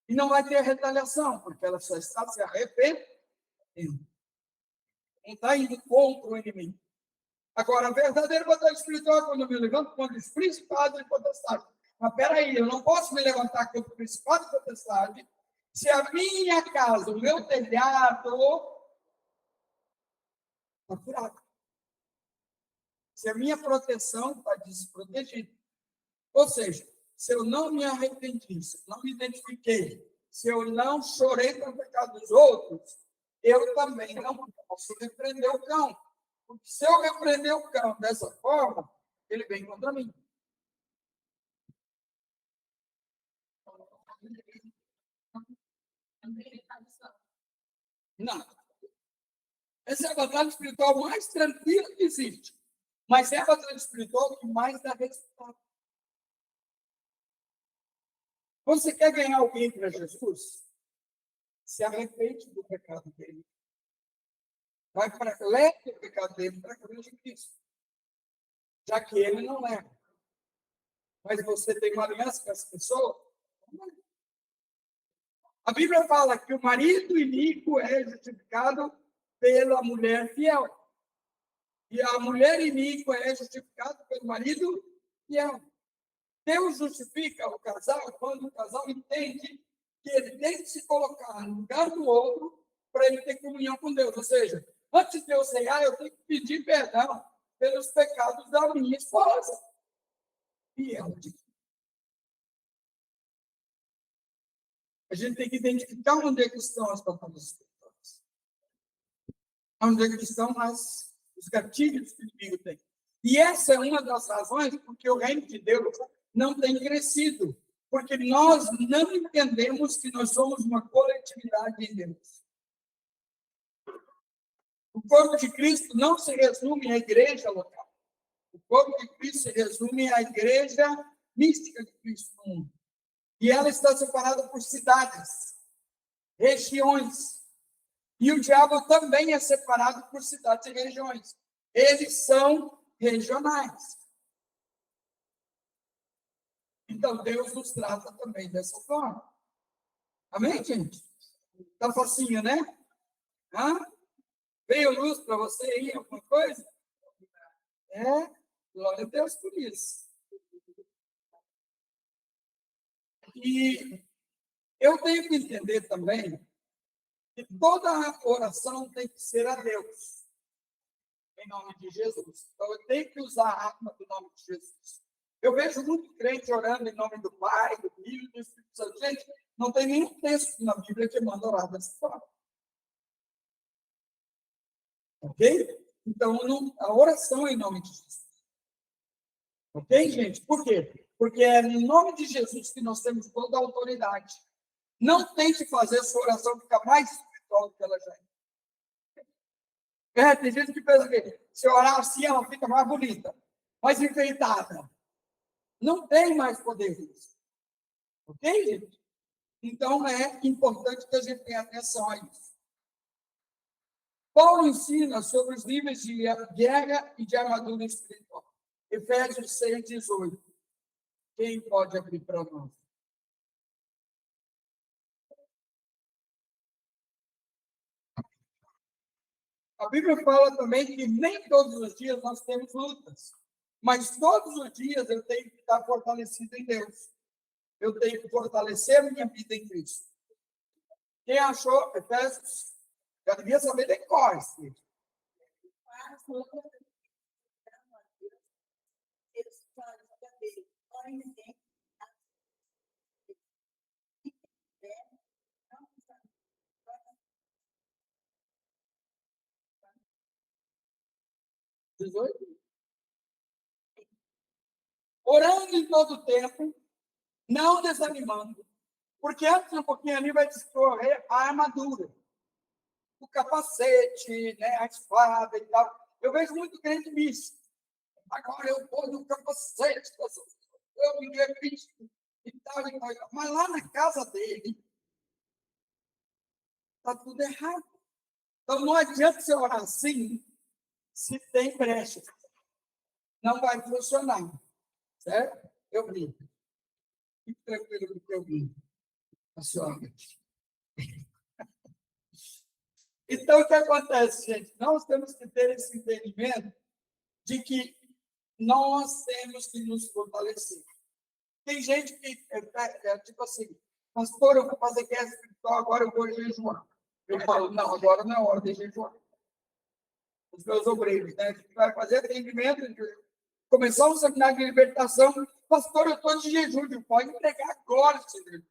E não vai ter retaliação, porque ela só está se arrependendo. não está indo contra o inimigo. Agora, a verdadeira batalha espiritual é quando eu me levanto contra os principados e potestades. Mas peraí, eu não posso me levantar contra o principado e potestade se a minha casa, o meu telhado, está furado. Se a minha proteção está desprotegida. Ou seja, se eu não me arrependi, se eu não me identifiquei, se eu não chorei pelo pecado dos outros, eu também não posso repreender o cão. Porque se eu repreender o cão dessa forma, ele vem contra mim. Não. Essa é a batalha espiritual mais tranquila que existe. Mas é a batalha espiritual que mais dá resultado. Você quer ganhar alguém para Jesus? Se arrepende do pecado dele. Leve o pecado dele para a cruz de Cristo. Já que ele não leva. Mas você tem uma aliança com essa pessoa? A Bíblia fala que o marido iníquo é justificado pela mulher fiel. E a mulher iníqua é justificada pelo marido fiel. Deus justifica o casal quando o casal entende que ele tem que se colocar no lugar do outro para ele ter comunhão com Deus. Ou seja, antes de eu ceiar, eu tenho que pedir perdão pelos pecados da minha esposa. E ela diz. A gente tem que identificar onde é que estão as batalhas espirituais. Onde é que estão os gatilhos que o inimigo tem. E essa é uma das razões porque o reino de Deus não tem crescido. Porque nós não entendemos que nós somos uma coletividade em Deus. O corpo de Cristo não se resume à igreja local. O corpo de Cristo se resume à igreja mística de Cristo no mundo. E ela está separada por cidades, regiões. E o diabo também é separado por cidades e regiões. Eles são regionais. Então, Deus nos trata também dessa forma. Amém, gente? Tá facinho, né? Hã? Veio luz para você aí, alguma coisa? É, glória a Deus por isso. E eu tenho que entender também que toda oração tem que ser a Deus, em nome de Jesus. Então, eu tenho que usar a arma do nome de Jesus. Eu vejo muito crente orando em nome do Pai, do Filho e do Espírito Santo. Gente, não tem nenhum texto na Bíblia que manda orar dessa forma. Ok? Então, a oração é em nome de Jesus. Ok, gente? Por quê? Porque é em nome de Jesus que nós temos toda a autoridade. Não tente fazer a sua oração ficar mais espiritual do que ela já é. Tem gente que pensa que se orar assim, ela fica mais bonita, mais enfeitada. Não tem mais poder isso. Ok, gente? Então, é importante que a gente tenha atenção a isso. Paulo ensina sobre os níveis de guerra e de armadura espiritual. Efésios 6, 18. Quem pode abrir para nós? A Bíblia fala também que nem todos os dias nós temos lutas, mas todos os dias eu tenho que estar fortalecido em Deus. Eu tenho que fortalecer a minha vida em Cristo. Quem achou Efésios? Já devia saber de cor. Orando em todo o tempo, não desanimando, porque antes um pouquinho ali vai discorrer a armadura, o capacete, né, a espada e tal. Eu vejo muito crente místico. Agora eu vou no capacete, eu me Cristo e tal, e tal. Mas lá na casa dele, está tudo errado. Então não adianta você orar assim se tem brecha. Não vai funcionar. Certo? Eu brinco. Fique tranquilo que eu brinco. A senhora. Então, o que acontece, gente? Nós temos que ter esse entendimento de que nós temos que nos fortalecer. Tem gente que, tipo assim, pastor, eu vou fazer guerra espiritual, agora eu vou jejuar. Eu falo, não, agora não é hora de jejuar. Os meus obreiros, né? A gente vai fazer atendimento, começar um seminário de libertação. Pastor, eu estou de jejum, pode entregar agora esse jejum.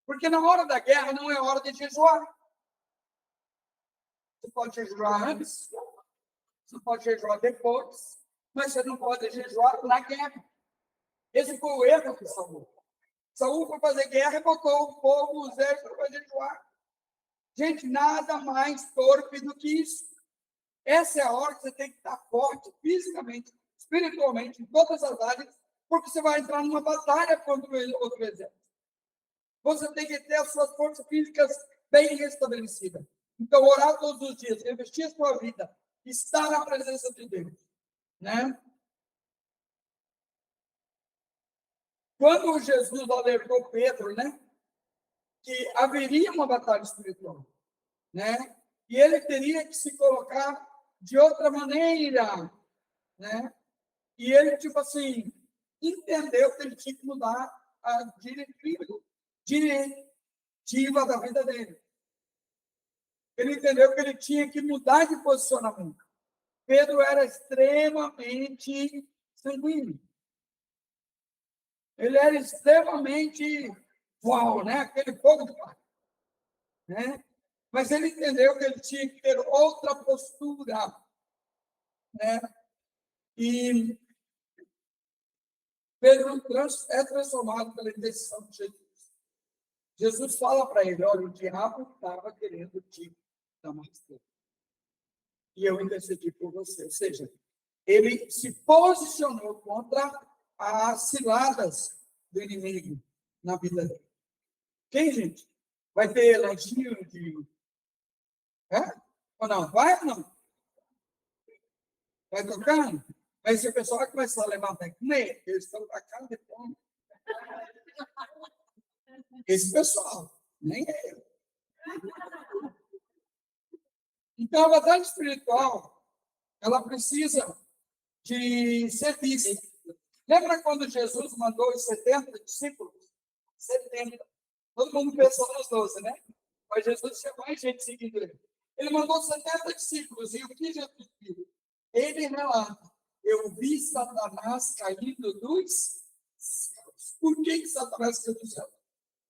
Porque na hora da guerra não é hora de jejuar. Você pode jejuar antes, você pode jejuar depois, mas você não pode jejuar na guerra. Esse foi o erro de Saul. Saul foi fazer guerra e botou o povo, os exércitos para jejuar. Gente, nada mais torpe do que isso. Essa é a hora que você tem que estar forte, fisicamente, espiritualmente, em todas as áreas, porque você vai entrar numa batalha contra o outro exército. Você tem que ter as suas forças físicas bem restabelecidas. Então, orar todos os dias, investir a sua vida, estar na presença de Deus, né? Quando Jesus alertou Pedro, né, que haveria uma batalha espiritual, né? E ele teria que se colocar de outra maneira, né? E ele, tipo assim, entendeu que ele tinha que mudar a diretiva da vida dele. Ele entendeu que ele tinha que mudar de posicionamento. Pedro era extremamente sanguíneo. Ele era extremamente uau, né? Aquele fogo de pai, né? Mas ele entendeu que ele tinha que ter outra postura, né? E Pedro é transformado pela intercessão de Jesus. Jesus fala para ele, olha, o diabo estava querendo te dar mais tempo. E eu intercedi por você. Ou seja, ele se posicionou contra as ciladas do inimigo na vida dele. Quem, gente? Vai ter lanchinho de... É? Ou não? Vai ou não? Vai tocando? Aí se o pessoal vai começar a levantar e comer, eles estão com a cara de fome. Esse pessoal, nem eu. Então, a batalha espiritual, ela precisa de ser vista. Lembra quando Jesus mandou os 70 discípulos? 70. Todo mundo pensou nos 12, né? Mas Jesus tinha mais gente seguindo ele. Ele mandou 70 discípulos. E o que Jesus viu? Ele relata: eu vi Satanás caindo dos céus. Por que Satanás caiu dos céus?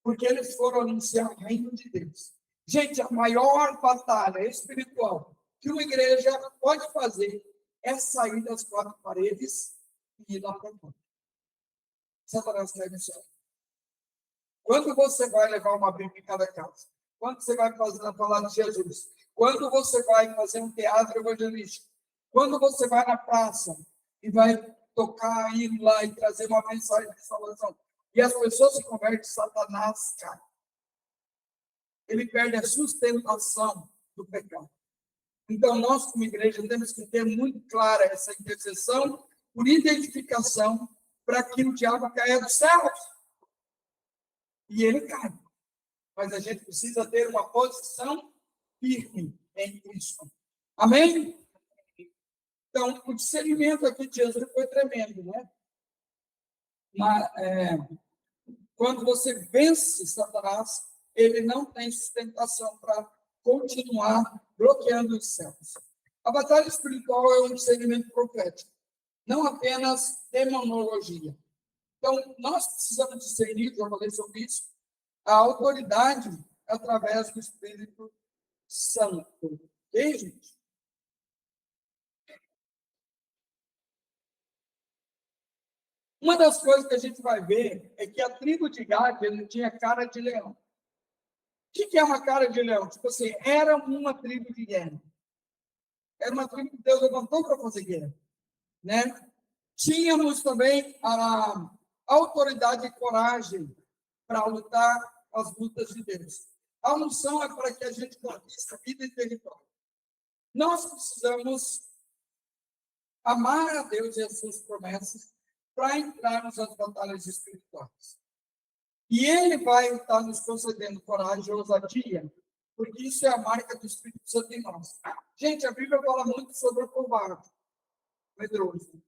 Porque eles foram anunciar o reino de Deus. Gente, a maior batalha espiritual que uma igreja pode fazer é sair das quatro paredes e ir lá para fora. Satanás cai no céu. Quando você vai levar uma Bíblia em cada casa? Quando você vai fazer a palavra de Jesus? Quando você vai fazer um teatro evangelístico? Quando você vai na praça e vai tocar, ir lá e trazer uma mensagem de salvação? E as pessoas se convertem, Satanás cai. Ele perde a sustentação do pecado. Então, nós, como igreja, temos que ter muito clara essa intercessão por identificação para que o diabo caia dos céus. E ele cai. Mas a gente precisa ter uma posição firme em Cristo. Amém? Então, o discernimento aqui de Jesus foi tremendo, né? Mas, quando você vence Satanás, ele não tem sustentação para continuar bloqueando os céus. A batalha espiritual é um discernimento profético, não apenas demonologia. Então, nós precisamos discernir, já falei sobre isso, a autoridade através do Espírito Santo. Ok, gente? Uma das coisas que a gente vai ver é que a tribo de Gad não tinha cara de leão. O que é uma cara de leão? Tipo assim, era uma tribo de guerra. Era uma tribo que Deus levantou para fazer guerra, né? Tínhamos também a autoridade e coragem para lutar as lutas de Deus. A unção é para que a gente conquiste vida e território. Nós precisamos amar a Deus e as suas promessas para entrarmos nas batalhas espirituais. E Ele vai estar nos concedendo coragem e ousadia porque isso é a marca do Espírito Santo em nós. Gente, a Bíblia fala muito sobre o covarde, medroso.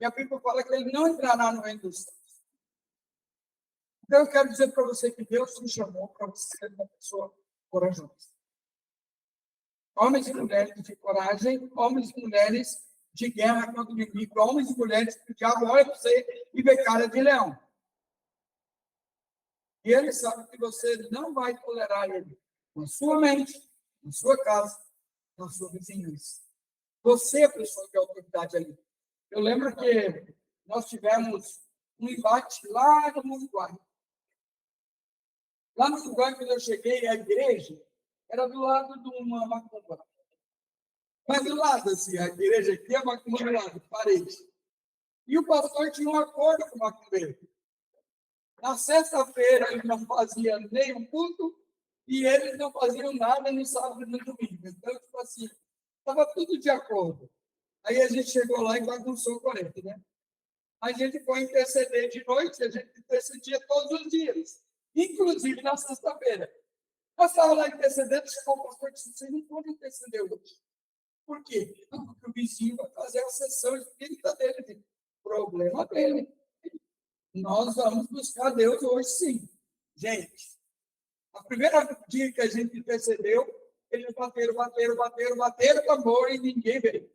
E a Bíblia fala que ele não entrará no reino dos céus. Então, eu quero dizer para você que Deus me chamou para você ser uma pessoa corajosa. Homens e mulheres de coragem, homens e mulheres de guerra contra o inimigo, homens e mulheres que o diabo olha para você e vê cara de leão. E ele sabe que você não vai tolerar ele na sua mente, na sua casa, na sua vizinhança. Você é a pessoa que é a autoridade ali. Eu lembro que nós tivemos um embate lá no Uruguai. Lá no Uruguai, quando eu cheguei, a igreja era do lado de uma macumba. Mas do lado, assim, a igreja aqui, a macumba do lado, parede. E o pastor tinha um acordo com o macumbeiro. Na sexta-feira, ele não fazia nenhum culto e eles não faziam nada no sábado e no domingo. Então, tipo assim, estava tudo de acordo. Aí a gente chegou lá e bagunçou o 40, né? A gente foi interceder de noite, a gente intercedia todos os dias, inclusive na sexta-feira. Nós estávamos lá intercedendo, chegou o pastor e disse: você não pode interceder hoje. Por quê? Porque o vizinho vai fazer a sessão espírita dele. Problema dele. Nós vamos buscar Deus hoje, sim. Gente, a primeira dia que a gente intercedeu, eles bateram o tambor e ninguém veio.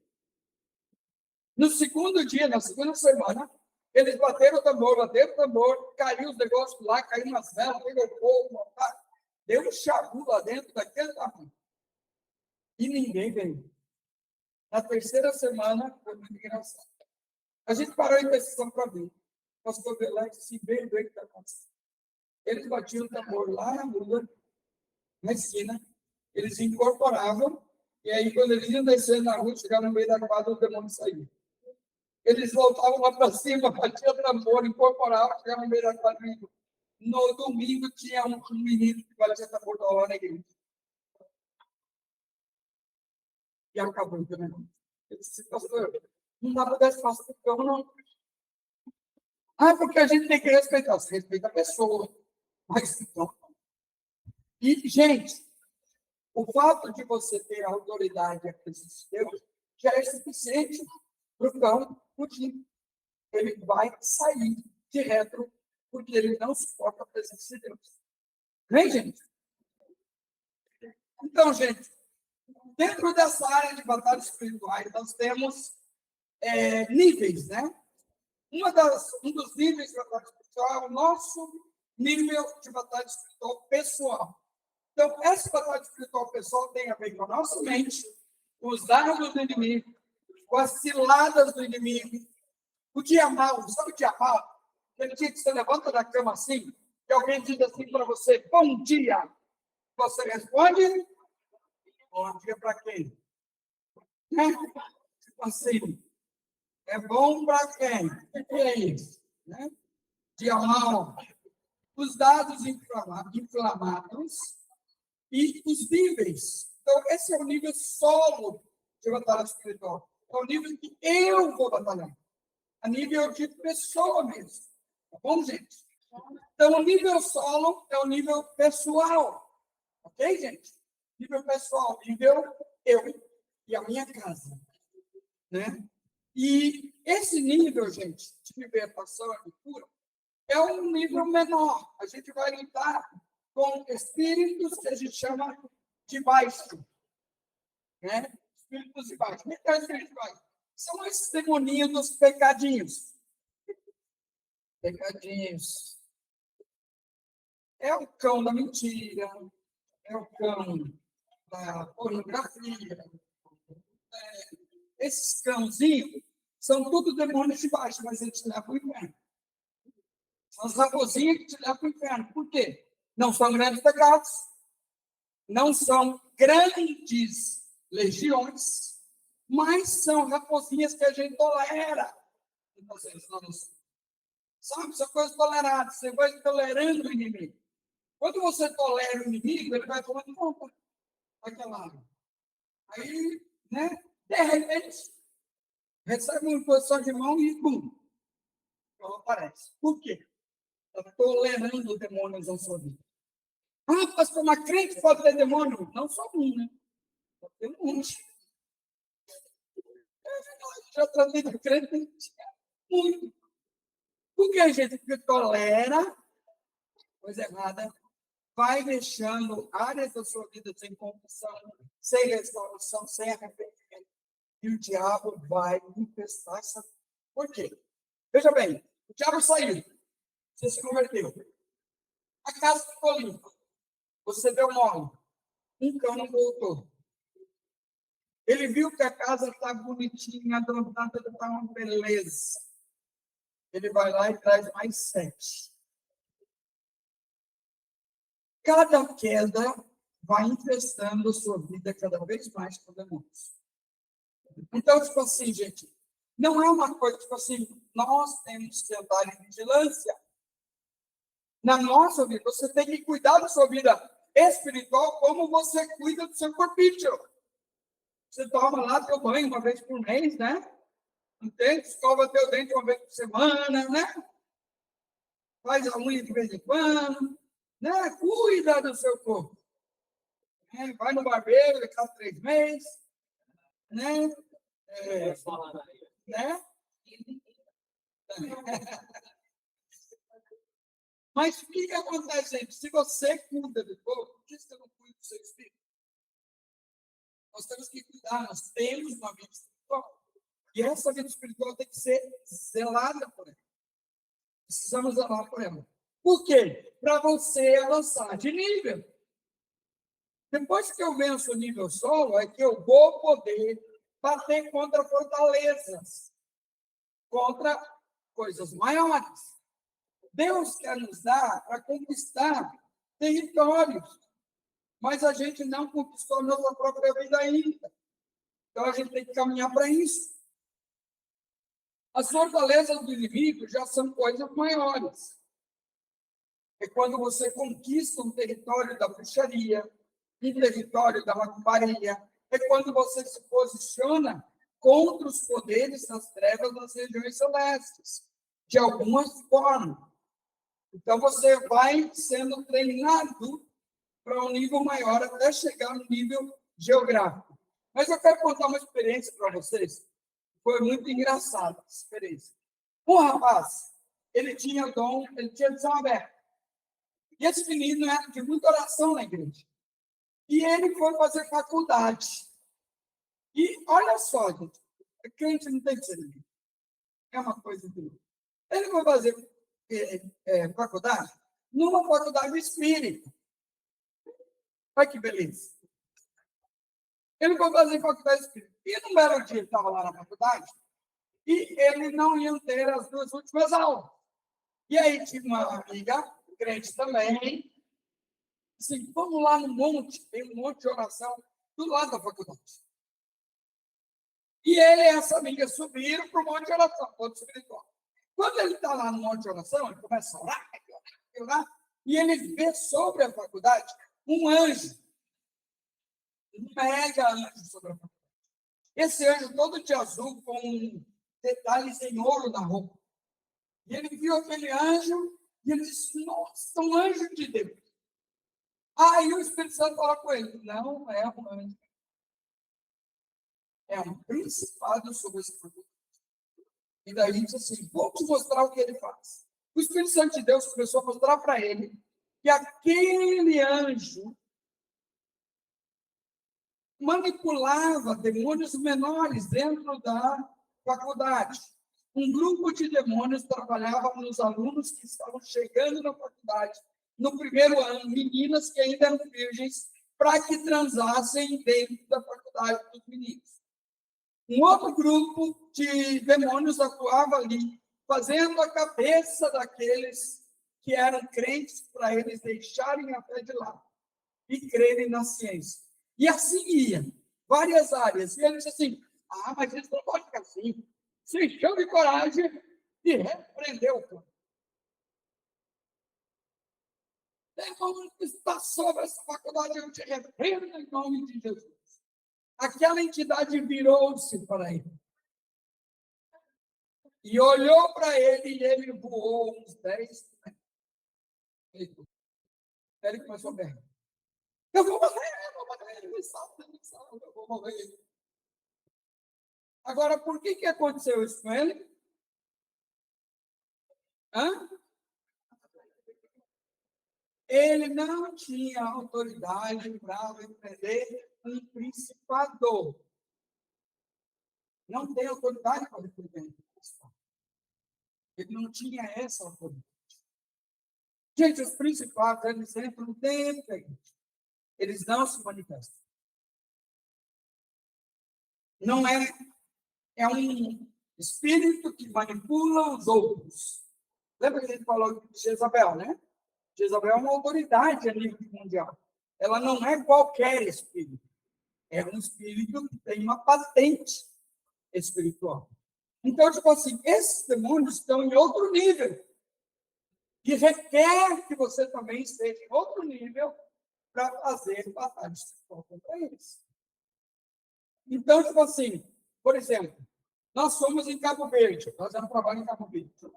No segundo dia, na segunda semana, eles bateram o tambor, caiu os negócios lá, caiu umas velas, pegou fogo, deu um chabu lá dentro daquele tamanho. E ninguém veio. Na terceira semana, foi muito engraçado. A gente parou em decisão para ver. O pastor Belete se veio do que está acontecendo. Eles batiam o tambor lá na rua, na esquina, eles incorporavam, e aí, quando eles iam descendo na rua, chegavam no meio da quadra, o demônio saía. Eles voltavam lá para cima, batiam o tambor, incorporavam, chegavam no meio da quadra. No domingo, tinha um menino que batia tambor da hora na igreja. E acabou também. Eu disse: pastor, não dá para dar espaço para o cão, não. Ah, porque a gente tem que respeitar. Você respeita a pessoa. Mas não. E, gente, o fato de você ter a autoridade e a presença de Deus já é suficiente para o cão fugir. Ele vai sair de retro, porque ele não suporta a presença de Deus. Vem, gente? Então, gente, dentro dessa área de batalhas espirituais, nós temos níveis, né? Um dos níveis de batalha espiritual é o nosso nível de batalha espiritual pessoal. Então, essa batalha espiritual pessoal tem a ver com a nossa mente, com os dardos do inimigo, com as ciladas do inimigo, o dia mau, sabe o dia mau? Aquele dia que você levanta da cama assim, e alguém diz assim para você: bom dia. Você responde: bom dia para quem? Né? Tipo assim, é bom para quem? O que é isso? Né? Dia mau. Os dados inflamados e os níveis. Então, esse é o nível solo de batalha espiritual. É o nível que eu vou batalhar. A nível de pessoa mesmo. Tá bom, gente? Então, o nível solo é o nível pessoal. Ok, gente? Nível pessoal, nível eu e a minha casa. Né? E esse nível, gente, de libertação e cura, é um nível menor. A gente vai lidar com espíritos que a gente chama de baixo. Né? Espíritos de baixo. O que é espírito de baixo? São esses demoninhos dos pecadinhos. Pecadinhos. É o cão da mentira, é o cão da pornografia. Esses cãozinhos são tudo demônios de baixo, mas eles te levam para o inferno. São as raposinhas que te levam para o inferno. Por quê? Não são grandes pecados, não são grandes legiões, mas são raposinhas que a gente tolera. Sabe, são coisas toleradas, você vai tolerando o inimigo. Quando você tolera o inimigo, ele vai tomando conta daquela área. Aí, né, de repente, recebe uma posição de mão e bum, ela aparece. Por quê? Está tolerando demônios na sua vida. Ah, pastor, uma crente pode ter demônio? Não só um, né? Pode ter um monte. Já tratei de crente muito. Porque a gente que tolera coisa errada, vai deixando áreas da sua vida sem confissão, sem restauração, sem arrependimento. E o diabo vai infestar essa. Por quê? Veja bem, o diabo saiu, você se converteu. A casa ficou limpa. Você deu mole. Um cão não voltou. Ele viu que a casa está bonitinha, adornada, está uma beleza. Ele vai lá e traz mais 7. Cada queda vai infestando a sua vida cada vez mais com demônios. Então, tipo assim, gente, não é uma coisa, tipo assim, nós temos que andar em vigilância. Na nossa vida, você tem que cuidar da sua vida espiritual como você cuida do seu corpício. Você toma lá teu banho uma vez por mês, né? Entende? Escova teu dente uma vez por semana, né? Faz a unha de vez em quando, né? Cuida do seu corpo. Né? Vai no barbeiro de cada 3 meses, né? Né? Mas o que acontece, gente? Se você cuida do corpo, por que você não cuida do seu espírito? Nós temos que cuidar, nós temos uma vida espiritual. E essa vida espiritual tem que ser zelada por ela. Precisamos zelar por ela. Por quê? Para você avançar de nível. Depois que eu venço o nível solo, é que eu vou poder bater contra fortalezas, contra coisas maiores. Deus quer nos dar para conquistar territórios, mas a gente não conquistou a nossa própria vida ainda. Então, a gente tem que caminhar para isso. As fortalezas do inimigo já são coisas maiores. É quando você conquista um território da bruxaria, um território da macumbaria. É quando você se posiciona contra os poderes das trevas das regiões celestes, de alguma forma. Então, você vai sendo treinado para um nível maior até chegar no nível geográfico. Mas eu quero contar uma experiência para vocês. Foi muito engraçada essa experiência. Um rapaz, ele tinha dom, ele tinha visão aberta. E esse menino era de muita oração na igreja. E ele foi fazer faculdade. E olha só, gente, crente não tem que ser ninguém. É uma coisa incrível. Ele foi fazer faculdade numa faculdade espírita. Olha que beleza. Ele foi fazer faculdade espírita. E num belo dia ele estava lá na faculdade e ele não ia ter as 2 últimas aulas. E aí tinha uma amiga, crente também, assim, vamos lá no monte, tem um monte de oração do lado da faculdade. E ele e essa amiga subiram para o monte de oração, ponto espiritual. Quando ele está lá no monte de oração, ele começa a orar, e ele vê sobre a faculdade um anjo, um mega anjo sobre a faculdade. Esse anjo todo de azul, com detalhes em ouro na roupa. E ele viu aquele anjo e ele disse, nossa, um anjo de Deus. Aí o Espírito Santo fala com ele, não é um anjo. É um principado sobre esse faculdade. E daí ele disse assim, vou te mostrar o que ele faz. O Espírito Santo de Deus começou a mostrar para ele que aquele anjo manipulava demônios menores dentro da faculdade. Um grupo de demônios trabalhava nos alunos que estavam chegando na faculdade no primeiro ano, meninas que ainda eram virgens, para que transassem dentro da faculdade dos meninos. Um outro grupo de demônios atuava ali, fazendo a cabeça daqueles que eram crentes para eles deixarem a fé de lado e crerem na ciência. E assim ia, várias áreas. E ele disse assim, mas isso não pode ficar assim. Se encheu de coragem e repreendeu o campo. Demônio que está sobre essa faculdade, eu te repreendo em nome de Jesus. Aquela entidade virou-se para ele. E olhou para ele e ele voou uns 10 metros. Aí ele começou a berrar. Eu vou morrer, me salva, eu vou morrer. Agora, por que aconteceu isso com ele? Hã? Ele não tinha autoridade para repreender um principado. Não tem autoridade para repreender um principado. Ele não tinha essa autoridade. Gente, os principados, eles entram dentro da igreja. Eles não se manifestam. Não é, é um espírito que manipula os outros. Lembra que a gente falou de Jezabel, né? Jezabel é uma autoridade a nível mundial. Ela não é qualquer espírito. É um espírito que tem uma patente espiritual. Então, tipo assim, esses demônios estão em outro nível. E requer que você também esteja em outro nível para fazer batalha espiritual contra eles. Então, tipo assim, por exemplo, nós fomos em Cabo Verde, nós um trabalho em Cabo Verde. A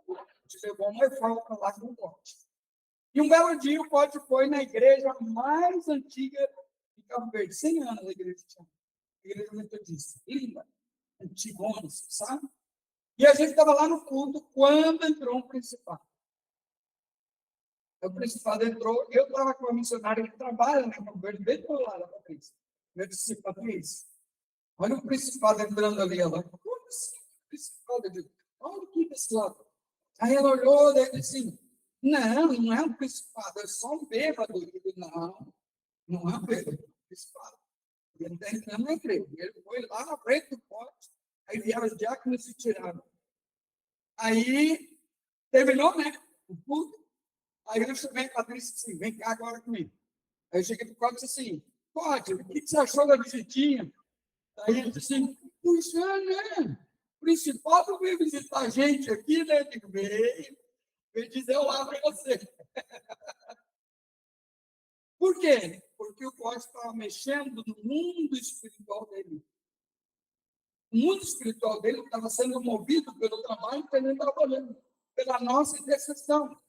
gente levou uma reforma para lá com um pote. E um belo dia o pote foi na igreja mais antiga de Cabo Verde, 100 anos a igreja tinha. Igreja metodista, linda, antigona, sabe? E a gente estava lá no culto quando entrou um principal. O principal entrou, eu estava com uma missionária que trabalha na Cabo Verde, bem do lado da Patrícia. Eu disse, Patrícia, olha o principal entrando ali. Ela, como assim? Principal? Eu digo, olha aqui desse lado. Aí ela olhou e disse assim, não é um principado, é só um bêbado. Eu digo, não é um bêbado, é um principado. Ele está entrando na igreja. Ele foi lá na frente do pote, aí vieram os diáconos e tiraram. Aí, terminou, né? O culto. Aí eu chamei a Patrícia assim, vem cá agora comigo. Aí eu cheguei para o quarto e disse assim, pode, o que você achou da visitinha? Aí ele disse assim, puxa, né? O principal veio visitar a gente aqui, né? Eu digo, veio dizer olá para você. Por quê? Porque o Código estava mexendo no mundo espiritual dele. O mundo espiritual dele estava sendo movido pelo trabalho que ele estava fazendo, pela nossa intercessão.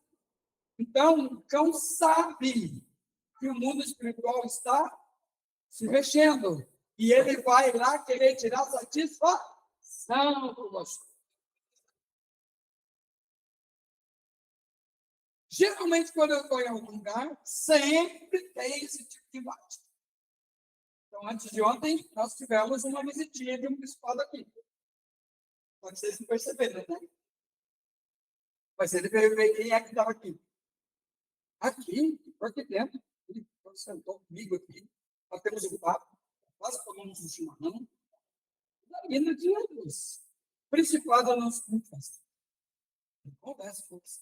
Então, o cão sabe que o mundo espiritual está se mexendo. E ele vai lá querer tirar satisfação do você. Geralmente, quando eu estou em algum lugar, sempre tem esse tipo de embate. Então, antes de ontem, nós tivemos uma visitinha de um principado aqui. Só que vocês não perceberam, né? Mas ele veio ver quem é que estava aqui. Aqui dentro. Ele sentou comigo aqui. Batemos um papo. Quase tomamos um chimarrão. E no dia dos principado não se confessa. Conversa com você.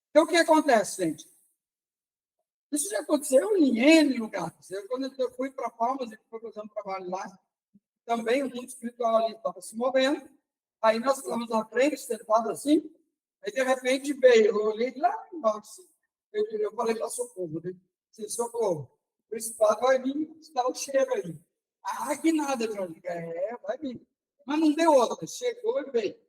Então, o que acontece, gente? Isso já aconteceu em N lugares. Quando eu fui para Palmas, e fui fazer um trabalho lá, também o mundo espiritual ali estava se movendo. Aí nós estávamos na frente, sentados assim, aí de repente veio, eu olhei lá embaixo. Eu falei para Socorro, né? Assim, Socorro, o principal vai vir, dá o cheiro aí. Ah, que nada, Johnny. Vai vir. Mas não deu outra, chegou e veio.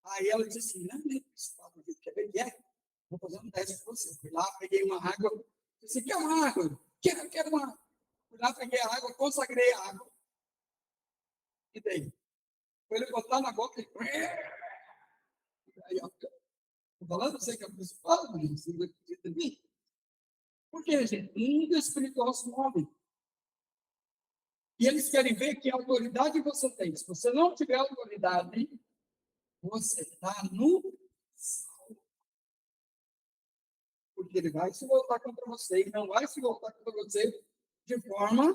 Aí ela disse assim, não, principal, quer ver que é? Vou fazer um teste com você. Fui lá, peguei uma água. Disse, quer uma água? Quero uma água. Fui lá, peguei a água, consagrei a água. E dei. Foi ele botar na boca e... Aí, ó, tô falando, você que é o principal, mas você não acredita em mim? Por quê, gente? O mundo espiritual se move. E eles querem ver que autoridade você tem. Se você não tiver autoridade, você está no salvo. Porque ele vai se voltar contra você e não vai se voltar contra você de forma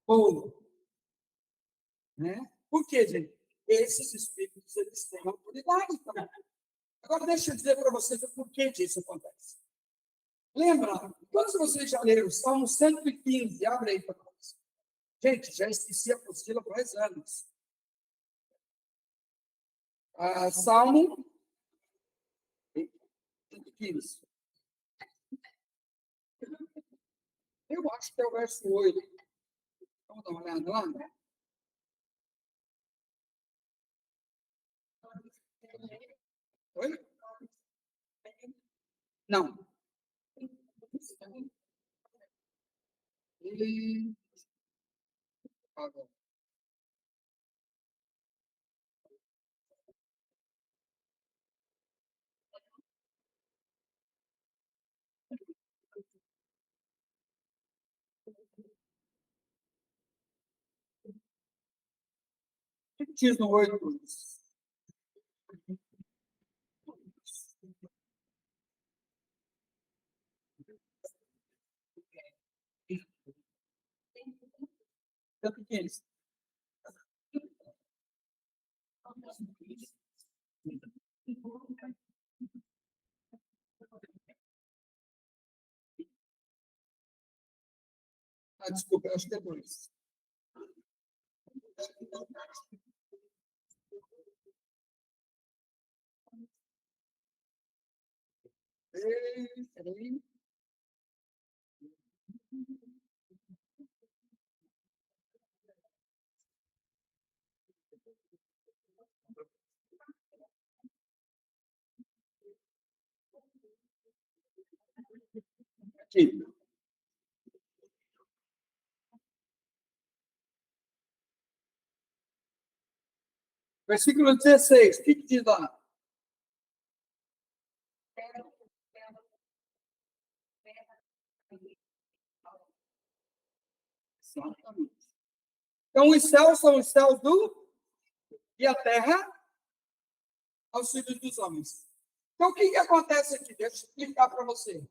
boa. Né? Por quê, gente? Esses espíritos, eles têm autoridade também. Agora, deixa eu dizer para vocês o porquê disso acontece. Lembra, todos vocês já leram o Salmo 115, abre aí para nós. Gente, já esqueci a apostila por 10 anos. Salmo 115. Eu acho que é o verso 8. Vamos dar uma olhada lá? Oi? Não. E... O que diz no 8? Tanto que eles. Desculpa, eu acho que é 2. Peraí. Aqui. Versículo 16. O que diz lá? Exatamente. Então, os céus são os céus e a terra aos filhos dos homens. Então, o que acontece aqui? Deixa eu explicar para você.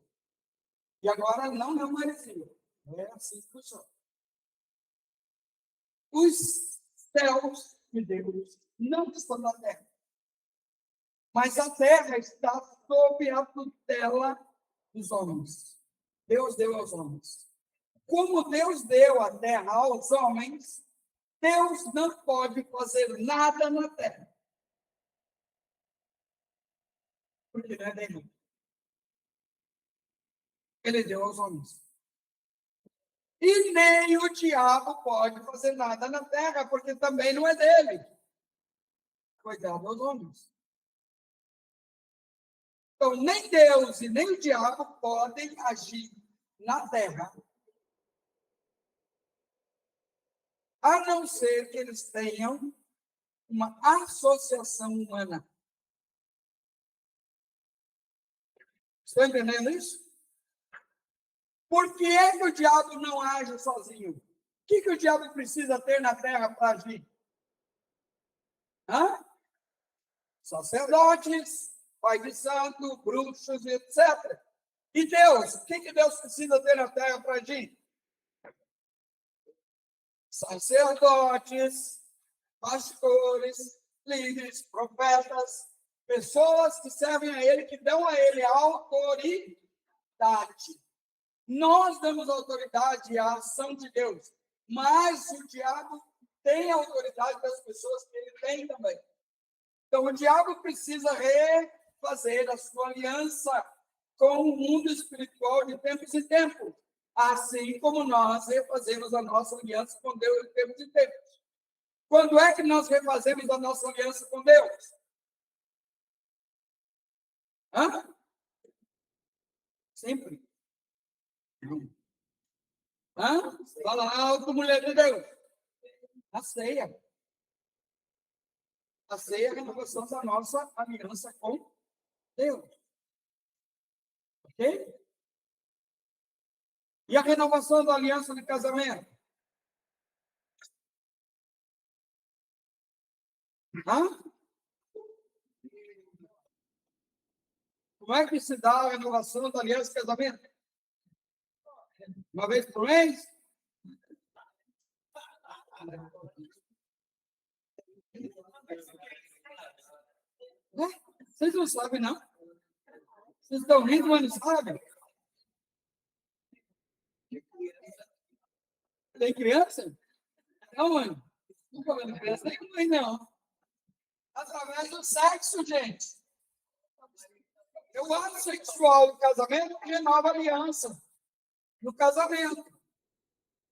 E agora não é uma heresia. É assim que funciona. Os céus de Deus não estão na terra. Mas a terra está sob a tutela dos homens. Deus deu aos homens. Como Deus deu a terra aos homens, Deus não pode fazer nada na terra. Porque não é dele. Ele deu aos homens. E nem o diabo pode fazer nada na terra, porque também não é dele. Foi dado aos homens. Então, nem Deus e nem o diabo podem agir na terra, a não ser que eles tenham uma associação humana. Estão entendendo isso? Por que é que o diabo não age sozinho? O que o diabo precisa ter na terra para agir? Hã? Sacerdotes, pai de santo, bruxos, etc. E Deus? O que Deus precisa ter na terra para agir? Sacerdotes, pastores, líderes, profetas, pessoas que servem a Ele, que dão a Ele autoridade. Nós damos autoridade à ação de Deus, mas o diabo tem a autoridade das pessoas que ele tem também. Então, o diabo precisa refazer a sua aliança com o mundo espiritual de tempos em tempos, assim como nós refazemos a nossa aliança com Deus de tempos em tempos. Quando é que nós refazemos a nossa aliança com Deus? Hã? Sempre. Hã? Fala alto, mulher de Deus. A ceia. A ceia é a renovação da nossa aliança com Deus. Ok? E a renovação da aliança de casamento? Hã? Como é que se dá a renovação da aliança de casamento? Uma vez por mês? Vocês não sabem, não? Vocês estão rindo, mas não sabem? Tem criança? Não, mãe. Não falando criança, tem mãe, não. Através do sexo, gente. O ato sexual do casamento renova a aliança no casamento.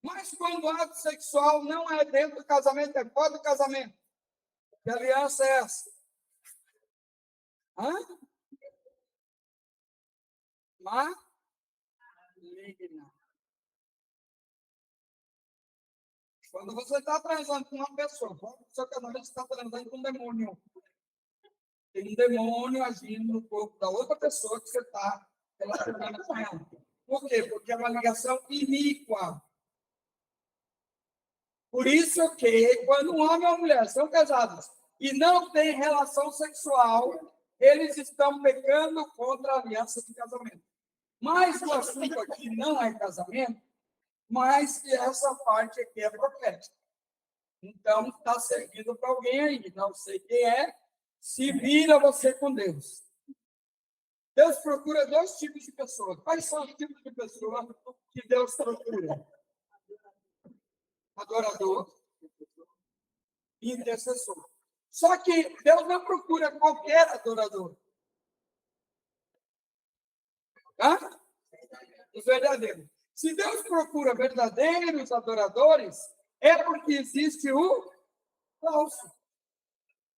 Mas quando o ato sexual não é dentro do casamento, é fora do casamento. Que aliança é essa? Hã? maligna. Quando você está transando com uma pessoa, quando o seu casamento está transando com um demônio, tem um demônio agindo no corpo da outra pessoa que você está relacionando com ela. Por quê? Porque é uma ligação iníqua. Por isso que, quando um homem e uma mulher são casados e não têm relação sexual, eles estão pecando contra a aliança de casamento. Mas o assunto aqui não é casamento, mas que essa parte aqui é profética. Então, está servindo para alguém aí, não sei quem é, se vira você com Deus. Deus procura dois tipos de pessoas. Quais são os tipos de pessoas que Deus procura? Adorador e intercessor. Só que Deus não procura qualquer adorador. Os verdadeiros. Se Deus procura verdadeiros adoradores, é porque existe o falso.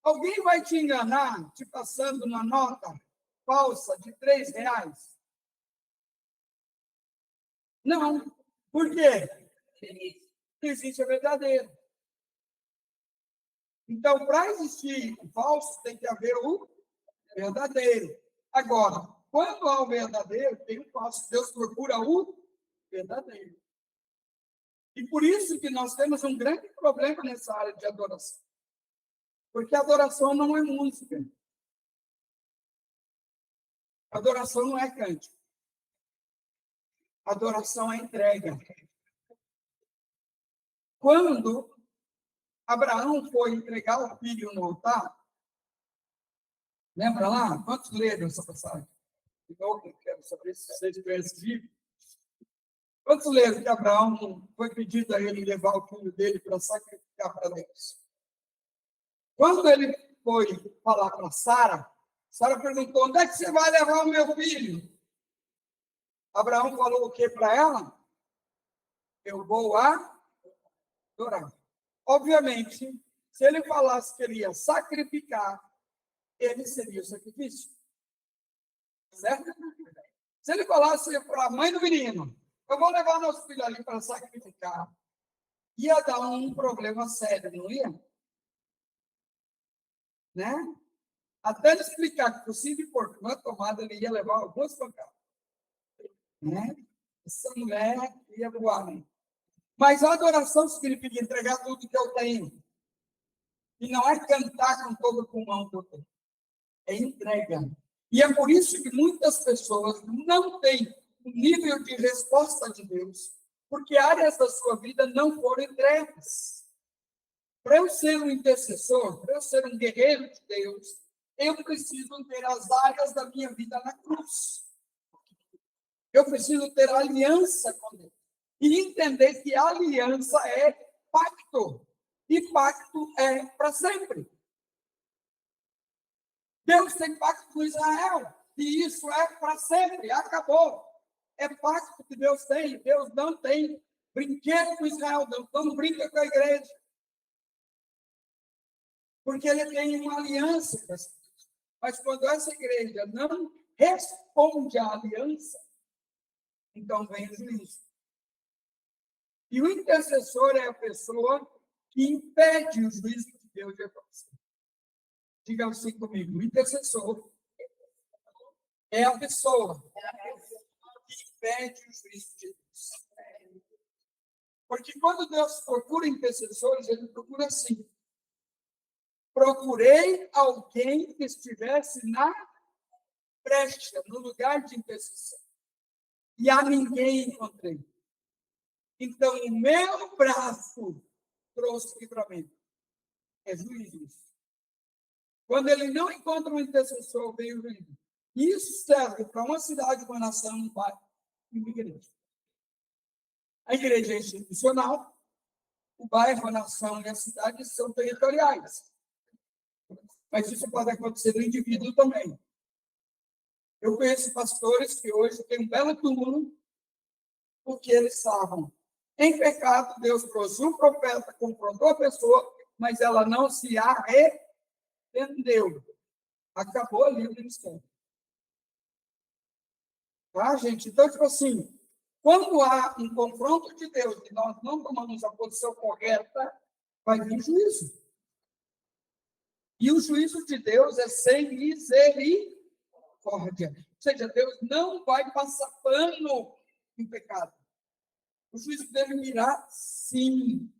Alguém vai te enganar te passando uma nota falsa de R$3? Não. Por quê? Existe a verdadeira. Então, para existir o falso, tem que haver o verdadeiro. Agora, quando há o verdadeiro, tem o falso. Deus procura o verdadeiro. E por isso que nós temos um grande problema nessa área de adoração. Porque adoração não é música. Adoração não é cântico. Adoração é entrega. Quando Abraão foi entregar o filho no altar, lembra lá? Quantos leram essa passagem? Eu quero saber se vocês conhecem. Quantos leram que Abraão foi pedido a ele levar o filho dele para sacrificar para Deus? Quando ele foi falar para Sara, Sara perguntou: onde é que você vai levar o meu filho? Abraão falou o que para ela? Eu vou adorar. Obviamente, se ele falasse que ele ia sacrificar, ele seria o sacrifício. Certo? Se ele falasse para a mãe do menino: eu vou levar nosso filho ali para sacrificar, ia dar um problema sério, não ia? Né? Até ele explicar que possível por uma tomada ele ia levar algumas pancadas. Né? Essa mulher ia voar. Né? Mas a adoração significa entregar tudo que eu tenho. E não é cantar com todo o pulmão que eu tenho. É entrega. E é por isso que muitas pessoas não têm o nível de resposta de Deus, porque áreas da sua vida não foram entregues. Para eu ser um intercessor, para eu ser um guerreiro de Deus, eu preciso ter as áreas da minha vida na cruz. Eu preciso ter aliança com Deus. E entender que aliança é pacto. E pacto é para sempre. Deus tem pacto com Israel. E isso é para sempre. Acabou. É pacto que Deus tem. Deus não tem brinquedo com Israel. Deus não brinca com a igreja. Porque ele tem uma aliança com essa igreja. Mas quando essa igreja não responde à aliança, então vem o juízo. E o intercessor é a pessoa que impede o juízo de Deus de acontecer. Diga assim comigo: o intercessor é a pessoa que impede o juízo de Deus. Porque quando Deus procura intercessores, ele procura assim: procurei alguém que estivesse na brecha, no lugar de intercessão. E a ninguém encontrei. Então, o meu braço trouxe livramento. É juízo. Quando ele não encontra um intercessor, vem o juízo. Isso serve para uma cidade, uma nação, um bairro e uma igreja. A igreja é institucional, o bairro, a nação e a cidade são territoriais. Mas isso pode acontecer no indivíduo também. Eu conheço pastores que hoje têm um belo túmulo porque eles estavam em pecado. Deus trouxe um profeta, confrontou a pessoa, mas ela não se arrependeu. Acabou ali o ministério. Tá, gente? Então, tipo assim, quando há um confronto de Deus e nós não tomamos a posição correta, vai vir juízo. E o juízo de Deus é sem misericórdia. Ou seja, Deus não vai passar pano em pecado. O juízo dele virá sim.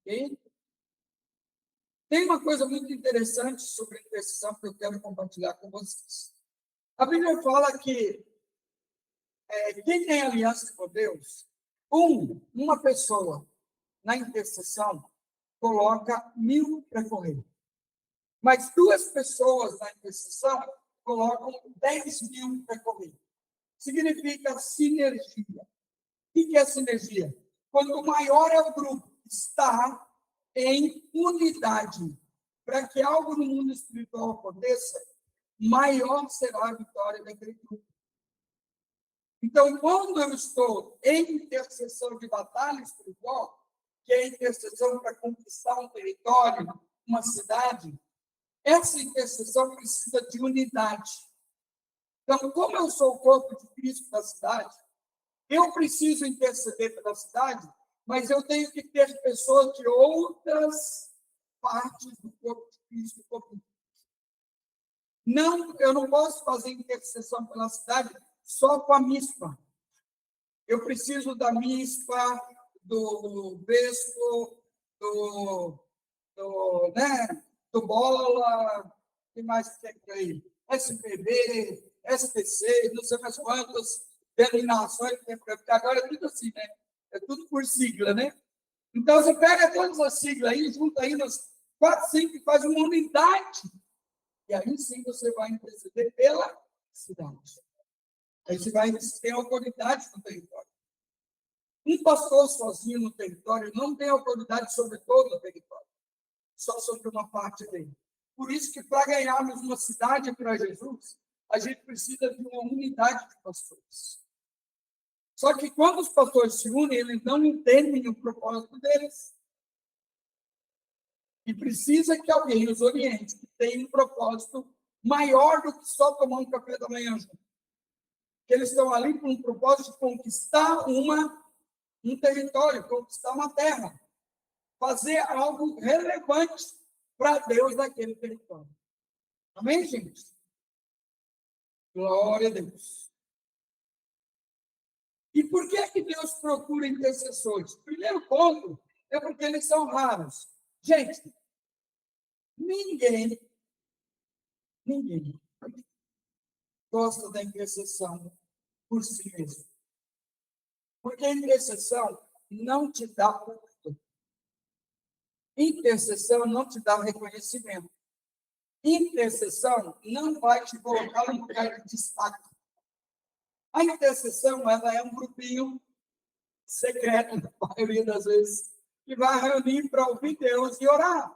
Ok? Tem uma coisa muito interessante sobre a intercessão que eu quero compartilhar com vocês. A Bíblia fala que quem tem aliança com Deus, uma pessoa na intercessão coloca 1.000 para correr. Mas 2 pessoas na intercessão colocam 10.000 para correr. Significa sinergia. O que é sinergia? Quanto maior é o grupo que está em unidade para que algo no mundo espiritual aconteça, maior será a vitória daquele grupo. Então, quando eu estou em intercessão de batalha espiritual, que é a intercessão para conquistar um território, uma cidade, essa intercessão precisa de unidade. Então, como eu sou o corpo de Cristo da cidade, eu preciso interceder pela cidade, mas eu tenho que ter pessoas de outras partes do corpo de Cristo comigo. Não, eu não posso fazer intercessão pela cidade só com a MISPA. Eu preciso da MISPA, do Vesco, do Bola, o que mais tem por aí? SPB, SPC, não sei mais quantas denominações que tem por aí, porque agora é tudo assim, né? É tudo por sigla, né? Então, você pega todas as siglas aí, junta aí nas 4, 5 e faz uma unidade. E aí sim você vai interceder pela cidade. Aí você vai ter autoridade no território. Um pastor sozinho no território não tem autoridade sobre todo o território, só sobre uma parte dele. Por isso que, para ganharmos uma cidade para Jesus, a gente precisa de uma unidade de pastores. Só que quando os pastores se unem, eles não entendem o propósito deles. E precisa que alguém os oriente, que tenha um propósito maior do que só tomar um café da manhã junto. Que eles estão ali com um propósito de conquistar um território, conquistar uma terra. Fazer algo relevante para Deus naquele território. Amém, gente? Glória a Deus. E por que Deus procura intercessores? Primeiro ponto é porque eles são raros. Gente, ninguém gosta da intercessão por si mesmo. Porque a intercessão não te dá culto. Intercessão não te dá reconhecimento. Intercessão não vai te colocar em lugar de destaque. A intercessão, ela é um grupinho secreto, na maioria das vezes, que vai reunir para ouvir Deus e orar.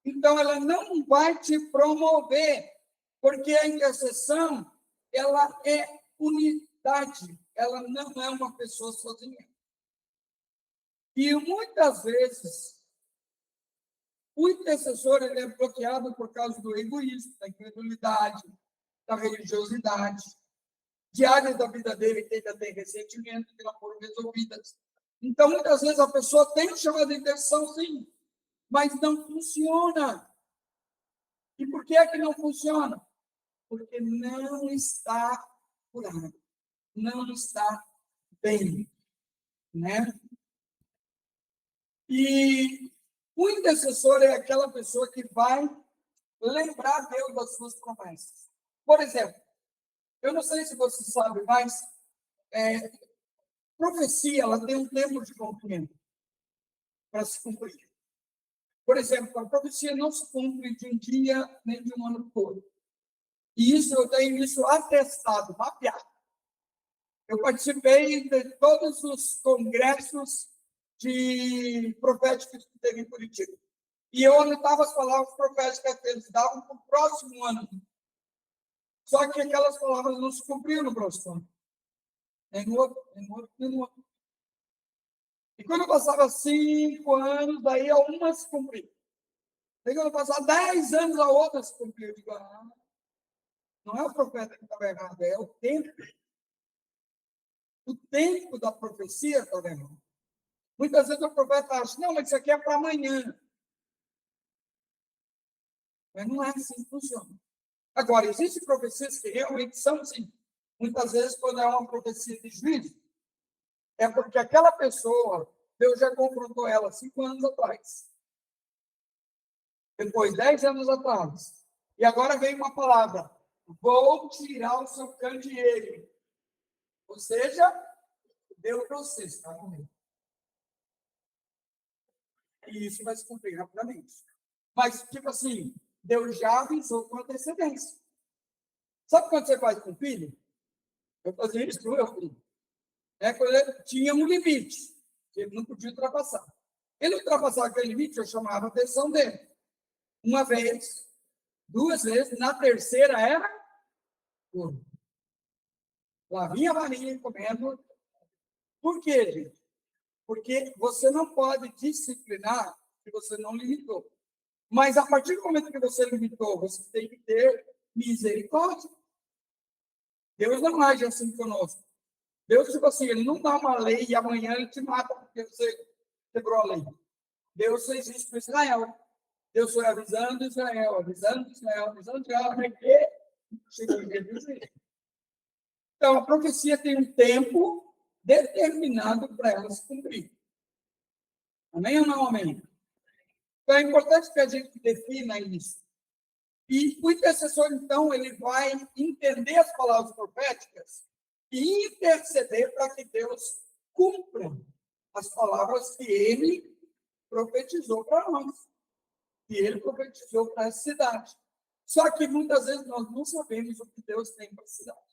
Então, ela não vai te promover, porque a intercessão, ela é unidade, ela não é uma pessoa sozinha. E muitas vezes, o intercessor ele é bloqueado por causa do egoísmo, da incredulidade, da religiosidade, de áreas da vida dele que ainda tem ressentimento que não foram resolvidas. Então, muitas vezes, a pessoa tem chamado de intercessão, sim, mas não funciona. E por que é que não funciona? Porque não está curado, não está bem, né? E o intercessor é aquela pessoa que vai lembrar Deus das suas promessas. Por exemplo, eu não sei se você sabe, mas profecia ela tem um tempo de cumprimento para se cumprir. Por exemplo, a profecia não se cumpre de um dia nem de um ano todo. E isso eu tenho isso atestado, mapeado. Eu participei de todos os congressos de proféticos que teve em Curitiba. E eu anotava as palavras proféticas que eles davam para o próximo ano. Só que aquelas palavras não se cumpriam no próximo ano. Nem no outro, nem no outro, nem no outro. E quando eu passava 5 anos, daí a uma se cumpriu. Daí quando eu passava 10 anos, a outra se cumpriu. Eu digo, não é o profeta que estava errado, é o tempo. o tempo da profecia, tá vendo? Muitas vezes o profeta acha, não, mas isso aqui é para amanhã. Mas não é assim que funciona. Agora, existem profecias que realmente são assim. Muitas vezes, quando é uma profecia de juízo, é porque aquela pessoa, Deus já confrontou ela 5 anos atrás. Depois, 10 anos atrás. E agora vem uma palavra: vou tirar o seu candeeiro. Ou seja, deu para você, está comigo. E isso vai se cumprir rapidamente. Mas, tipo assim, Deus já avisou com antecedência. Sabe quando você faz com o filho? Eu fazia isso com o meu filho. Quando ele tinha um limite, que ele não podia ultrapassar. Ele ultrapassava aquele limite, eu chamava a atenção dele. Uma vez, 2 vezes, na terceira era turno. Lá vinha a varinha comendo. Por quê, gente? Porque você não pode disciplinar se você não limitou. Mas a partir do momento que você limitou, você tem que ter misericórdia. Deus não age assim conosco. Deus, tipo assim, ele não dá uma lei e amanhã ele te mata porque você quebrou a lei. Deus fez isso para Israel. Deus foi avisando Israel, avisando Israel, avisando Israel, até que chegou o dia do juízo. Então, a profecia tem um tempo determinado para ela se cumprir. Amém ou não amém? Então, é importante que a gente defina isso. E o intercessor, então, ele vai entender as palavras proféticas e interceder para que Deus cumpra as palavras que ele profetizou para nós, que ele profetizou para a cidade. Só que muitas vezes nós não sabemos o que Deus tem para a cidade.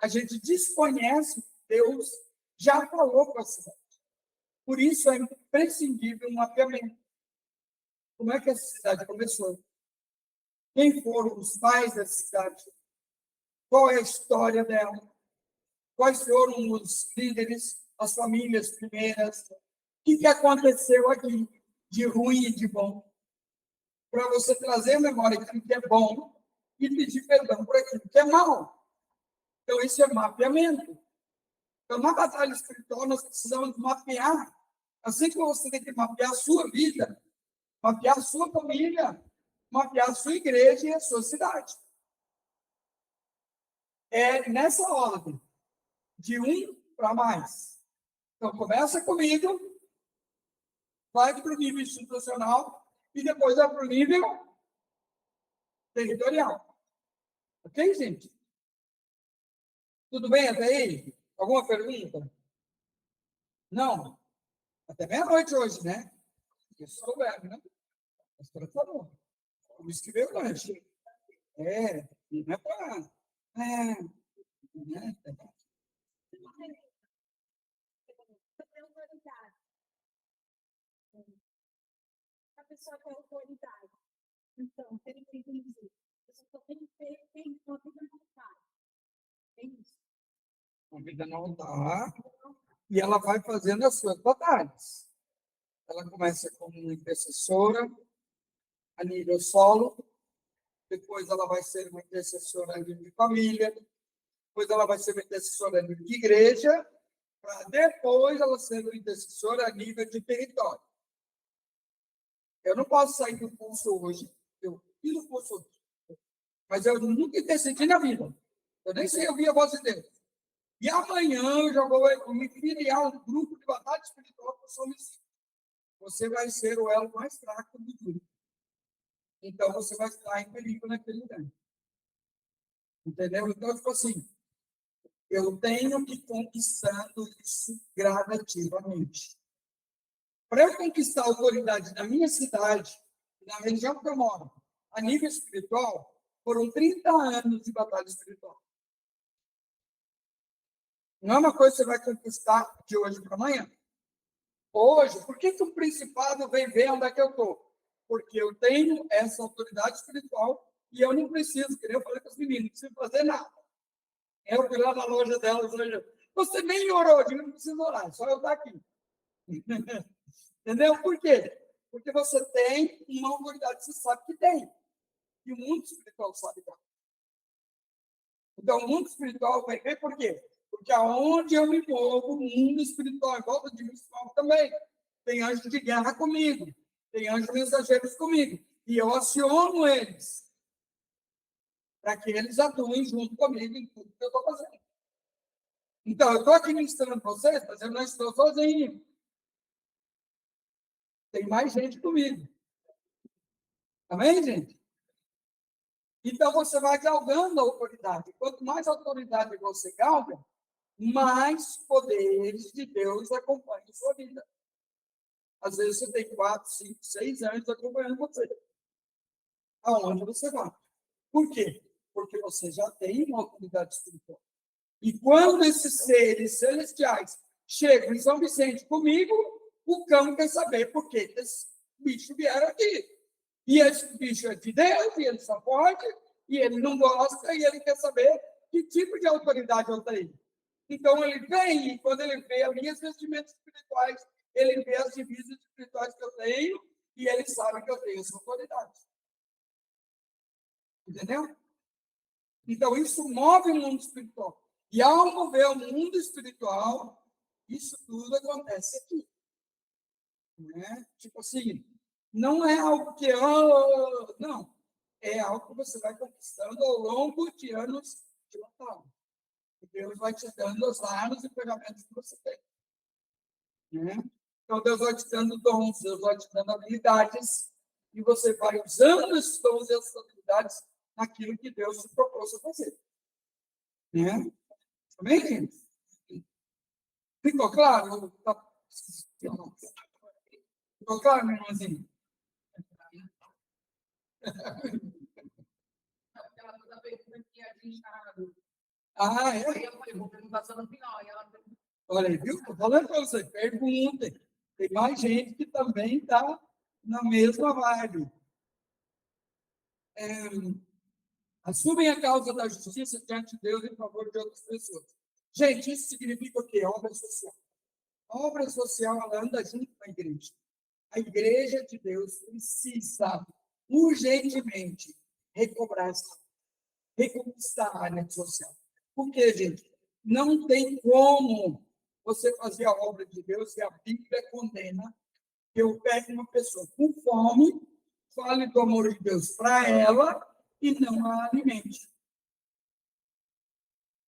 A gente desconhece o que Deus já falou para a cidade. Por isso é imprescindível um mapeamento. Como é que essa cidade começou? Quem foram os pais dessa cidade? Qual é a história dela? Quais foram os líderes, as famílias primeiras? O que aconteceu aqui de ruim e de bom? Para você trazer à memória aquilo que é bom e pedir perdão por aquilo que é mal. Então, isso é mapeamento. Então, na batalha espiritual, nós precisamos mapear. Assim como você tem que mapear a sua vida, mapear a sua família, mapear a sua igreja e a sua cidade. É nessa ordem, de um para mais. Então, começa comigo, vai para o nível institucional e depois vai para o nível territorial. Ok, gente? Tudo bem até aí? Alguma pergunta? Não? Até meia-noite hoje, né? Isso souber, né? A senhora falou. Por isso que veio o lanche. Não é para. Né? Sobre a autoridade. A pessoa tem autoridade. Então, ele tem que dizer. A pessoa tem que ter uma vida vontade. É isso. Uma vida no altar. E ela vai fazendo as suas batalhas. Ela começa como uma intercessora, a nível solo. Depois ela vai ser uma intercessora a nível de família. Depois ela vai ser uma intercessora a nível de igreja. Para depois ela ser uma intercessora a nível de território. Eu não posso sair do curso hoje. Eu fiz o curso hoje. Mas eu nunca decidi na vida. Eu nem sei ouvir a voz de Deus. E amanhã eu já vou me filiar a um grupo de batalha espiritual para o seu homicídio. Você vai ser o elo mais fraco do grupo. Então você vai estar em perigo naquele lugar. Entendeu? Então, tipo assim, eu tenho que ir conquistando isso gradativamente. Para eu conquistar a autoridade na minha cidade, na região que eu moro, a nível espiritual, foram 30 anos de batalha espiritual. Não é uma coisa que você vai conquistar de hoje para amanhã. Hoje, por que o principado vem ver onde é que eu estou? Porque eu tenho essa autoridade espiritual e eu não preciso, que nem eu falei com os meninos, não preciso fazer nada. Eu fui lá na loja delas hoje. Você nem orou, eu não precisa orar, só eu estar aqui. Entendeu? Por quê? Porque você tem uma autoridade, você sabe que tem. E o mundo espiritual sabe que tem. Então, o mundo espiritual vai ver por quê? Porque aonde eu me movo, o mundo espiritual em volta de mim se move também. Tem anjos de guerra comigo, tem anjos mensageiros comigo. E eu aciono eles para que eles atuem junto comigo em tudo que eu estou fazendo. Então, eu estou aqui ministrando para vocês, mas eu não estou sozinho. Tem mais gente comigo. Amém, gente? Então, você vai galgando a autoridade. Quanto mais autoridade você galga, mais poderes de Deus acompanham a sua vida. Às vezes, você tem 4, 5, 6 anos acompanhando você. Aonde você vai. Por quê? Porque você já tem uma autoridade espiritual. E quando esses seres celestiais chegam em São Vicente comigo, o cão quer saber por que esse bicho vieram aqui. E esse bicho é de Deus, e ele só pode, e ele não gosta, e ele quer saber que tipo de autoridade eu tenho. Então, ele vem, e quando ele vê as minhas vestimentas espirituais, ele vê as divisas espirituais que eu tenho, e ele sabe que eu tenho essa autoridade. Entendeu? Então, isso move o mundo espiritual. E ao mover o mundo espiritual, isso tudo acontece aqui. Né? Tipo assim, não é algo que... não. É algo que você vai conquistando ao longo de anos de batalha. Deus vai te dando as armas e ferramentas que você tem. Né? Então, Deus vai te dando dons, Deus vai te dando habilidades, e você vai usando esses dons e essas habilidades naquilo que Deus te propôs a fazer. Né? Amém, gente? Ficou claro? Ficou claro, meu irmãozinho? Ela toda pergunta que a gente está na dúvida. Ah, é? Aí eu falei, vou perguntar só no final. E ela perguntou. Olha aí, viu? Estou falando para você, perguntem. Tem mais gente que também está na mesma vibe. Assumem a causa da justiça diante de Deus em favor de outras pessoas. Gente, isso significa o quê? Obra social. A obra social, ela anda junto com a igreja. A igreja de Deus precisa urgentemente recobrar essa, reconquistar a área social. Por quê, gente? Não tem como você fazer a obra de Deus e a Bíblia condena que eu pegue uma pessoa com fome, fale do amor de Deus para ela e não a alimente.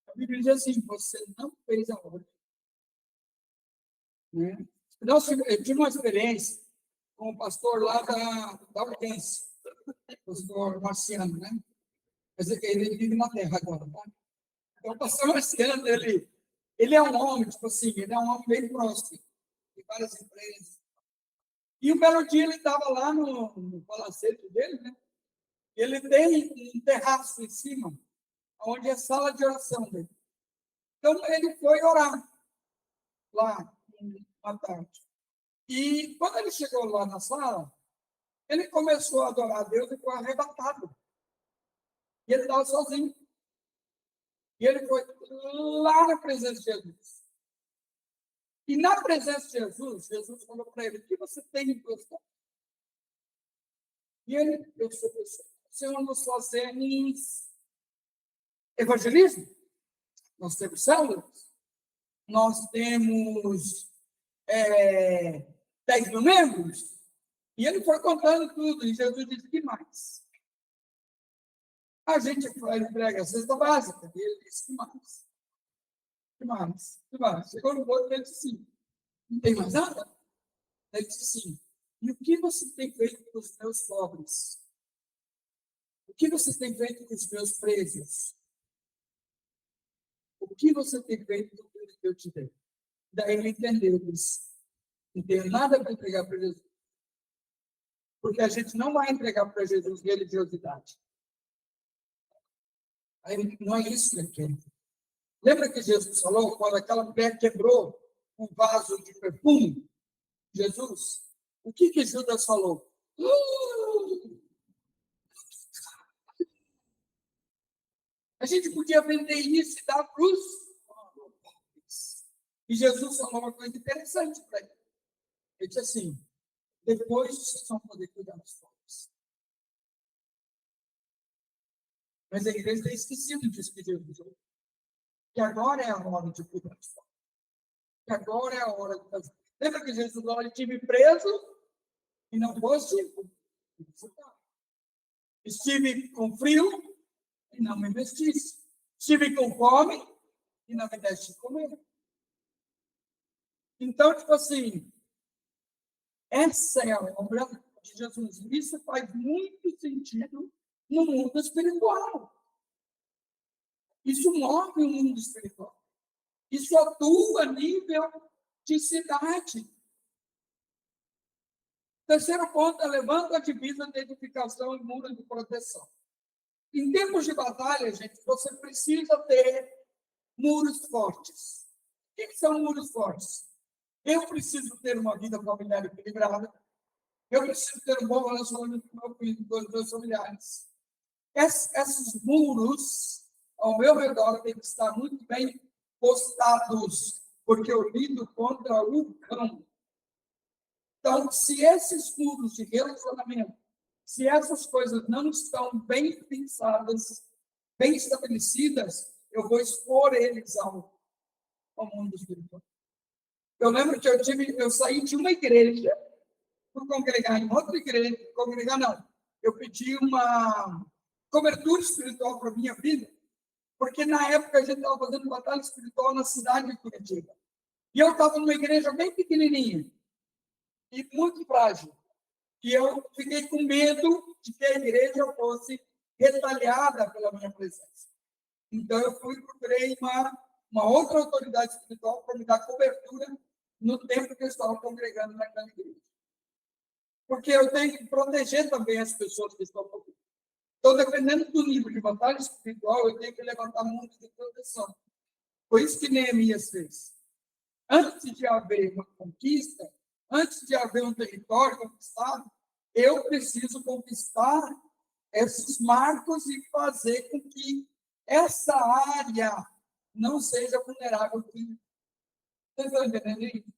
A Bíblia diz assim: você não fez a obra. Né? Eu tive uma experiência com o pastor lá da Hortência, o pastor Marciano, né? Quer dizer que ele vive na terra agora, tá? Então, o pastor Marciano, ele é um homem, tipo assim, ele é um homem bem próspero, de várias empresas. E um belo dia ele estava lá no palacete dele, né? Ele tem um terraço em cima, onde é a sala de oração dele. Então, ele foi orar lá, à tarde. E quando ele chegou lá na sala, ele começou a adorar a Deus e foi arrebatado. E ele estava sozinho. E ele foi lá na presença de Jesus. E na presença de Jesus, Jesus falou para ele: o que você tem em suas mãos? E ele, eu sou pessoa. Senhor, nós fazemos evangelismo, nós temos células, nós temos 10 mil membros. E ele foi contando tudo, e Jesus disse: que mais? A gente entrega a cesta básica. E ele disse: que mais? Que mais? Que mais? Chegou no outro, ele disse: sim. Não tem mais nada? Ele disse: sim. E o que você tem feito com os meus pobres? O que você tem feito com os meus presos? O que você tem feito com tudo que eu te dei? Daí ele entendeu, disse: não tenho nada para entregar para Jesus. Porque a gente não vai entregar para Jesus religiosidade. Aí, não é isso que ele quer. Lembra que Jesus falou, quando aquela mulher quebrou um vaso de perfume? Jesus, o que Judas falou? A gente podia vender isso e dar para os... E Jesus falou uma coisa interessante para ele. Ele disse assim: depois vocês vão poder cuidar dos pobres. Mas a igreja está esquecida disso que Jesus falou. que agora é a hora de cuidar, que agora é a hora de fazer. Lembra que Jesus falou, estive preso e não fosse visitar. Estive com frio e não me vestisse. Estive com fome e não me deste de comer. Então, tipo assim, essa é a obra de Jesus. Isso faz muito sentido no mundo espiritual. Isso move o mundo espiritual. Isso atua a nível de cidade. Terceiro ponto, levanta a divisa de edificação e muro de proteção. Em tempos de batalha, gente, você precisa ter muros fortes. O que são muros fortes? Eu preciso ter uma vida familiar equilibrada. Eu preciso ter um bom relacionamento com meu filho, com os meus familiares. Esses muros ao meu redor têm que estar muito bem postados, porque eu lido contra o cão. Então, se esses muros de relacionamento, se essas coisas não estão bem pensadas, bem estabelecidas, eu vou expor eles ao mundo espiritual. Eu lembro que eu saí de uma igreja, fui congregar em outra igreja, congregar não, eu pedi uma cobertura espiritual para a minha vida, porque na época a gente estava fazendo batalha espiritual na cidade de Curitiba. E eu estava numa igreja bem pequenininha e muito frágil. E eu fiquei com medo de que a igreja fosse retalhada pela minha presença. Então, eu procurei uma outra autoridade espiritual para me dar cobertura no tempo que eu estava congregando naquela igreja. Porque eu tenho que proteger também as pessoas que estão comigo. Então, dependendo do nível de batalha espiritual, eu tenho que levantar muros de proteção. Foi isso que Neemias fez. Antes de haver uma conquista, antes de haver um território conquistado, eu preciso conquistar esses marcos e fazer com que essa área não seja vulnerável. Vocês estão entendendo isso?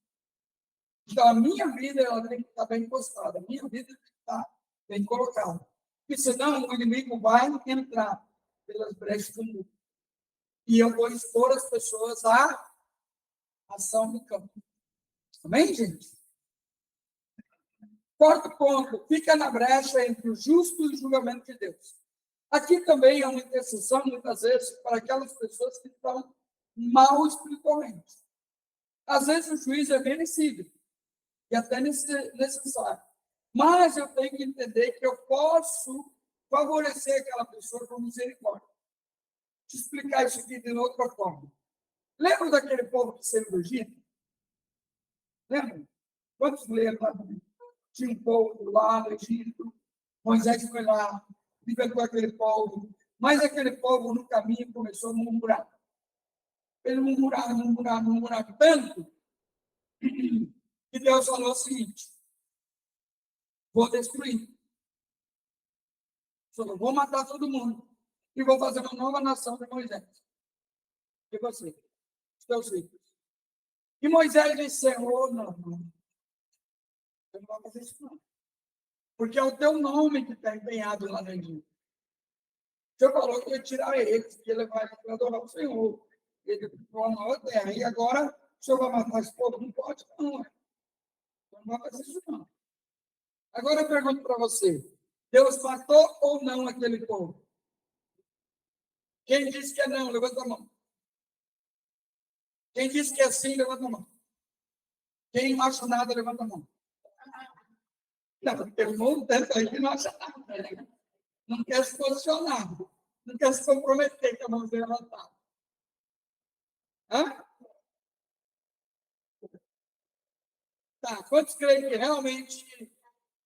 Então, a minha vida ela tem que estar bem postada, a minha vida tem que estar bem colocada. Porque senão o inimigo vai entrar pelas brechas do mundo. E eu vou expor as pessoas à ação do campo. Amém, gente? Quarto ponto, fica na brecha entre o justo e o julgamento de Deus. Aqui também é uma intercessão, muitas vezes, para aquelas pessoas que estão mal espiritualmente. Às vezes o juízo é merecido e até necessário. Mas eu tenho que entender que eu posso favorecer aquela pessoa com misericórdia. Deixa eu explicar isso aqui de outra forma. Lembra daquele povo que saiu do Egito? Lembra? Quantos leram lá? Tinha um povo lá no Egito. Moisés foi lá, libertou aquele povo. Mas aquele povo, no caminho, começou a murmurar. Ele murmurava tanto, que Deus falou o seguinte: vou destruir. Falou, vou matar todo mundo. E vou fazer uma nova nação de Moisés. E você? Os teus filhos. E Moisés disse, Senhor, não. Você não vai fazer isso, não. Porque é o teu nome que está empenhado lá no Egito. O Senhor falou que ia tirar eles, que ele vai adorar o Senhor. Ele ficou na outra terra. E agora, o Senhor vai matar esse povo? Não pode, não. Não vai fazer isso, não. Agora eu pergunto para você: Deus matou ou não aquele povo? Quem disse que é não, levanta a mão. Quem disse que é sim, levanta a mão. Quem não acha nada, levanta a mão. Não, porque o mundo dentro aí que não acha nada. Né? Não quer se posicionar. Não quer se comprometer com a mão levantada. Hã? Tá, quantos creem que realmente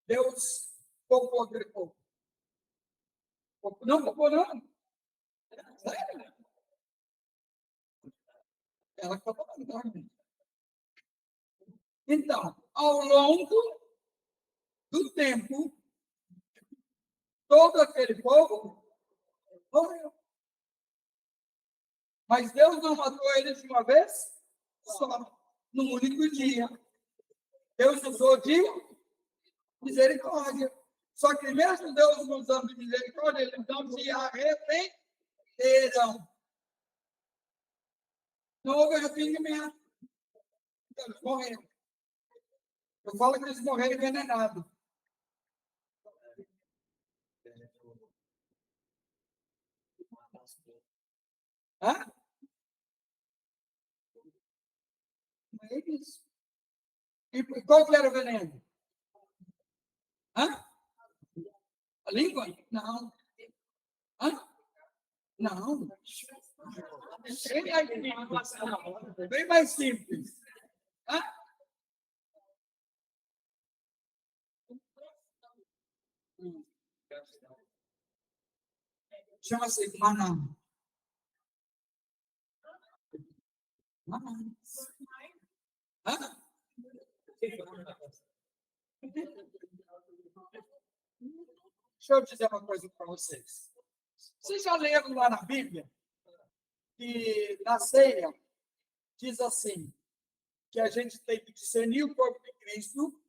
Deus poupou aquele povo? Não poupou, não? Sério? Ela está falando, não. Então, ao longo do tempo, todo aquele povo morreu. Mas Deus não matou eles de uma vez só, num único dia. Deus usou de misericórdia. Só que mesmo Deus usando de misericórdia, eles não se arrependeram. Não houve arrependimento. Então, eles morreram. Eu falo que eles morreram envenenados. Hã? Não é isso. E qual que era o veneno? Hã? A língua? Não. Hã? Não. Bem mais simples. Hã? Chama-se maná. Maná. Hã? Deixa eu dizer uma coisa para vocês. Vocês já leram lá na Bíblia que na ceia diz assim, que a gente tem que discernir o corpo de Cristo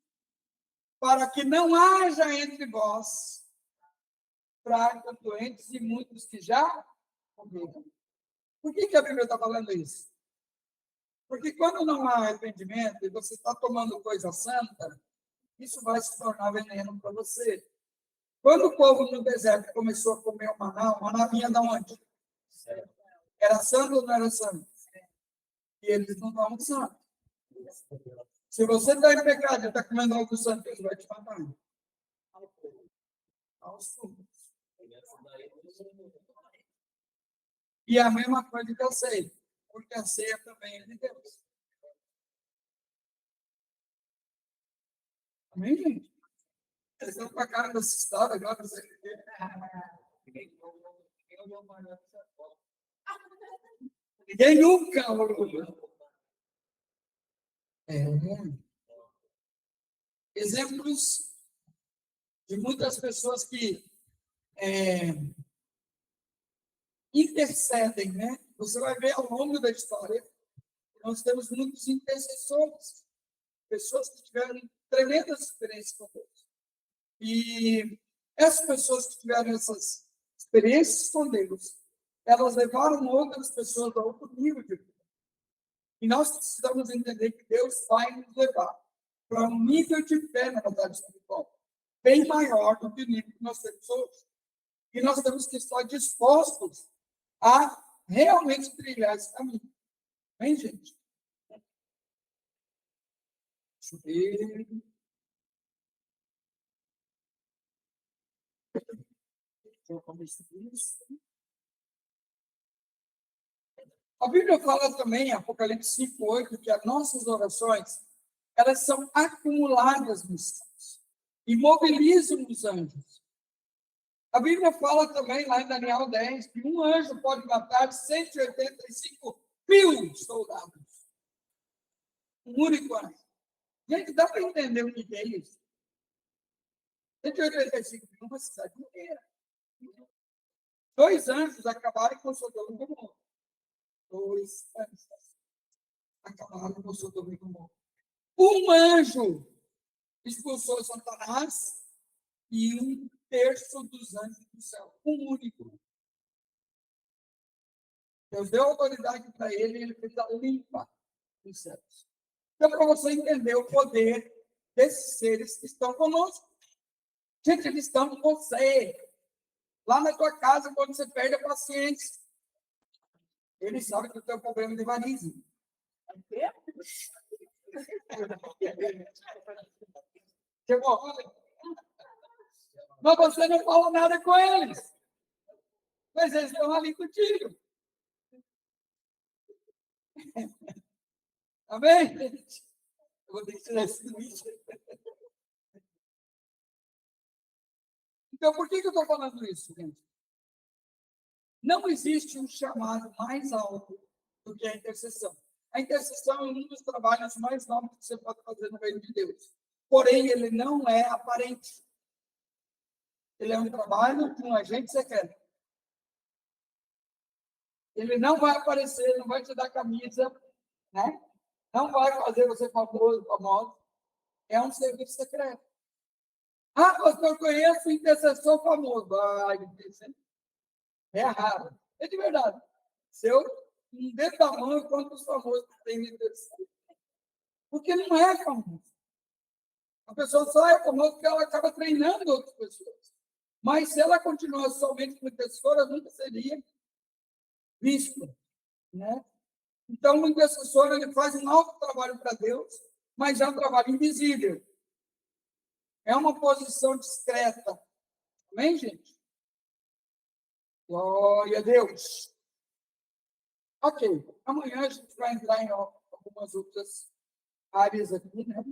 para que não haja entre vós fracos, doentes e muitos que já morreram. Por que a Bíblia está falando isso? Porque quando não há arrependimento e você está tomando coisa santa, isso vai se tornar veneno para você. Quando o povo no deserto começou a comer o maná vinha de onde? Era santo ou não era santo? E eles não estavam santos. Se você está em pecado e está comendo algo santo, ele vai te matar. Aos poucos. E a mesma coisa que eu sei, porque a ceia também é de Deus. Amém, gente? Eles estão com a cara dessa história agora. Ninguém nunca orou. Exemplos de muitas pessoas que intercedem, né? Você vai ver ao longo da história, nós temos muitos intercessores, pessoas que tiveram tremendas experiências com Deus. E essas pessoas que tiveram essas experiências com Deus, elas levaram outras pessoas a outro nível de vida. E nós precisamos entender que Deus vai nos levar para um nível de fé na verdade espiritual, bem maior do que o nível que nós temos hoje. E nós temos que estar dispostos a realmente trilhar esse caminho. Bem, gente? Deixa eu ver. A Bíblia fala também, em Apocalipse 5:8, que as nossas orações, elas são acumuladas nos céus e mobilizam os anjos. A Bíblia fala também, lá em Daniel 10, que um anjo pode matar 185 mil soldados. Um único anjo. Gente, dá para entender o que é isso? 185 mil, uma cidade inteira. 2 anjos acabaram com Sodoma e Gomorra. 2 anjos acabaram com Sodoma e Gomorra. Um anjo expulsou Satanás e 1/3 dos anjos do céu. Um único. Deus deu autoridade para ele e ele fez a limpa dos céus. Então, para você entender o poder desses seres que estão conosco. Gente, eles estão com você. Lá na tua casa, quando você perde a paciência. Eles sabem que o teu problema é de varizes. Mas você não fala nada com eles. Mas eles estão ali contigo. Amém? Eu vou ter que tirar esse lixo. Então, por que eu estou falando isso, gente? Não existe um chamado mais alto do que a intercessão. A intercessão é um dos trabalhos mais nobres que você pode fazer no reino de Deus. Porém, ele não é aparente. Ele é um trabalho de um agente secreto. Ele não vai aparecer, não vai te dar camisa, né? Não vai fazer você famoso, famoso. É um serviço secreto. Ah, pastor, eu conheço um intercessor famoso. É raro. É de verdade. Seu um dedo da mão quanto os famosos têm na intercessão. Porque não é famoso. A pessoa só é famosa porque ela acaba treinando outras pessoas. Mas se ela continuasse somente como intercessora, nunca seria visto, né? Então, o intercessor ele faz um alto trabalho para Deus, mas é um trabalho invisível. É uma posição discreta. Amém, gente? Glória a Deus. Ok. Amanhã a gente vai entrar em algumas outras áreas aqui, né?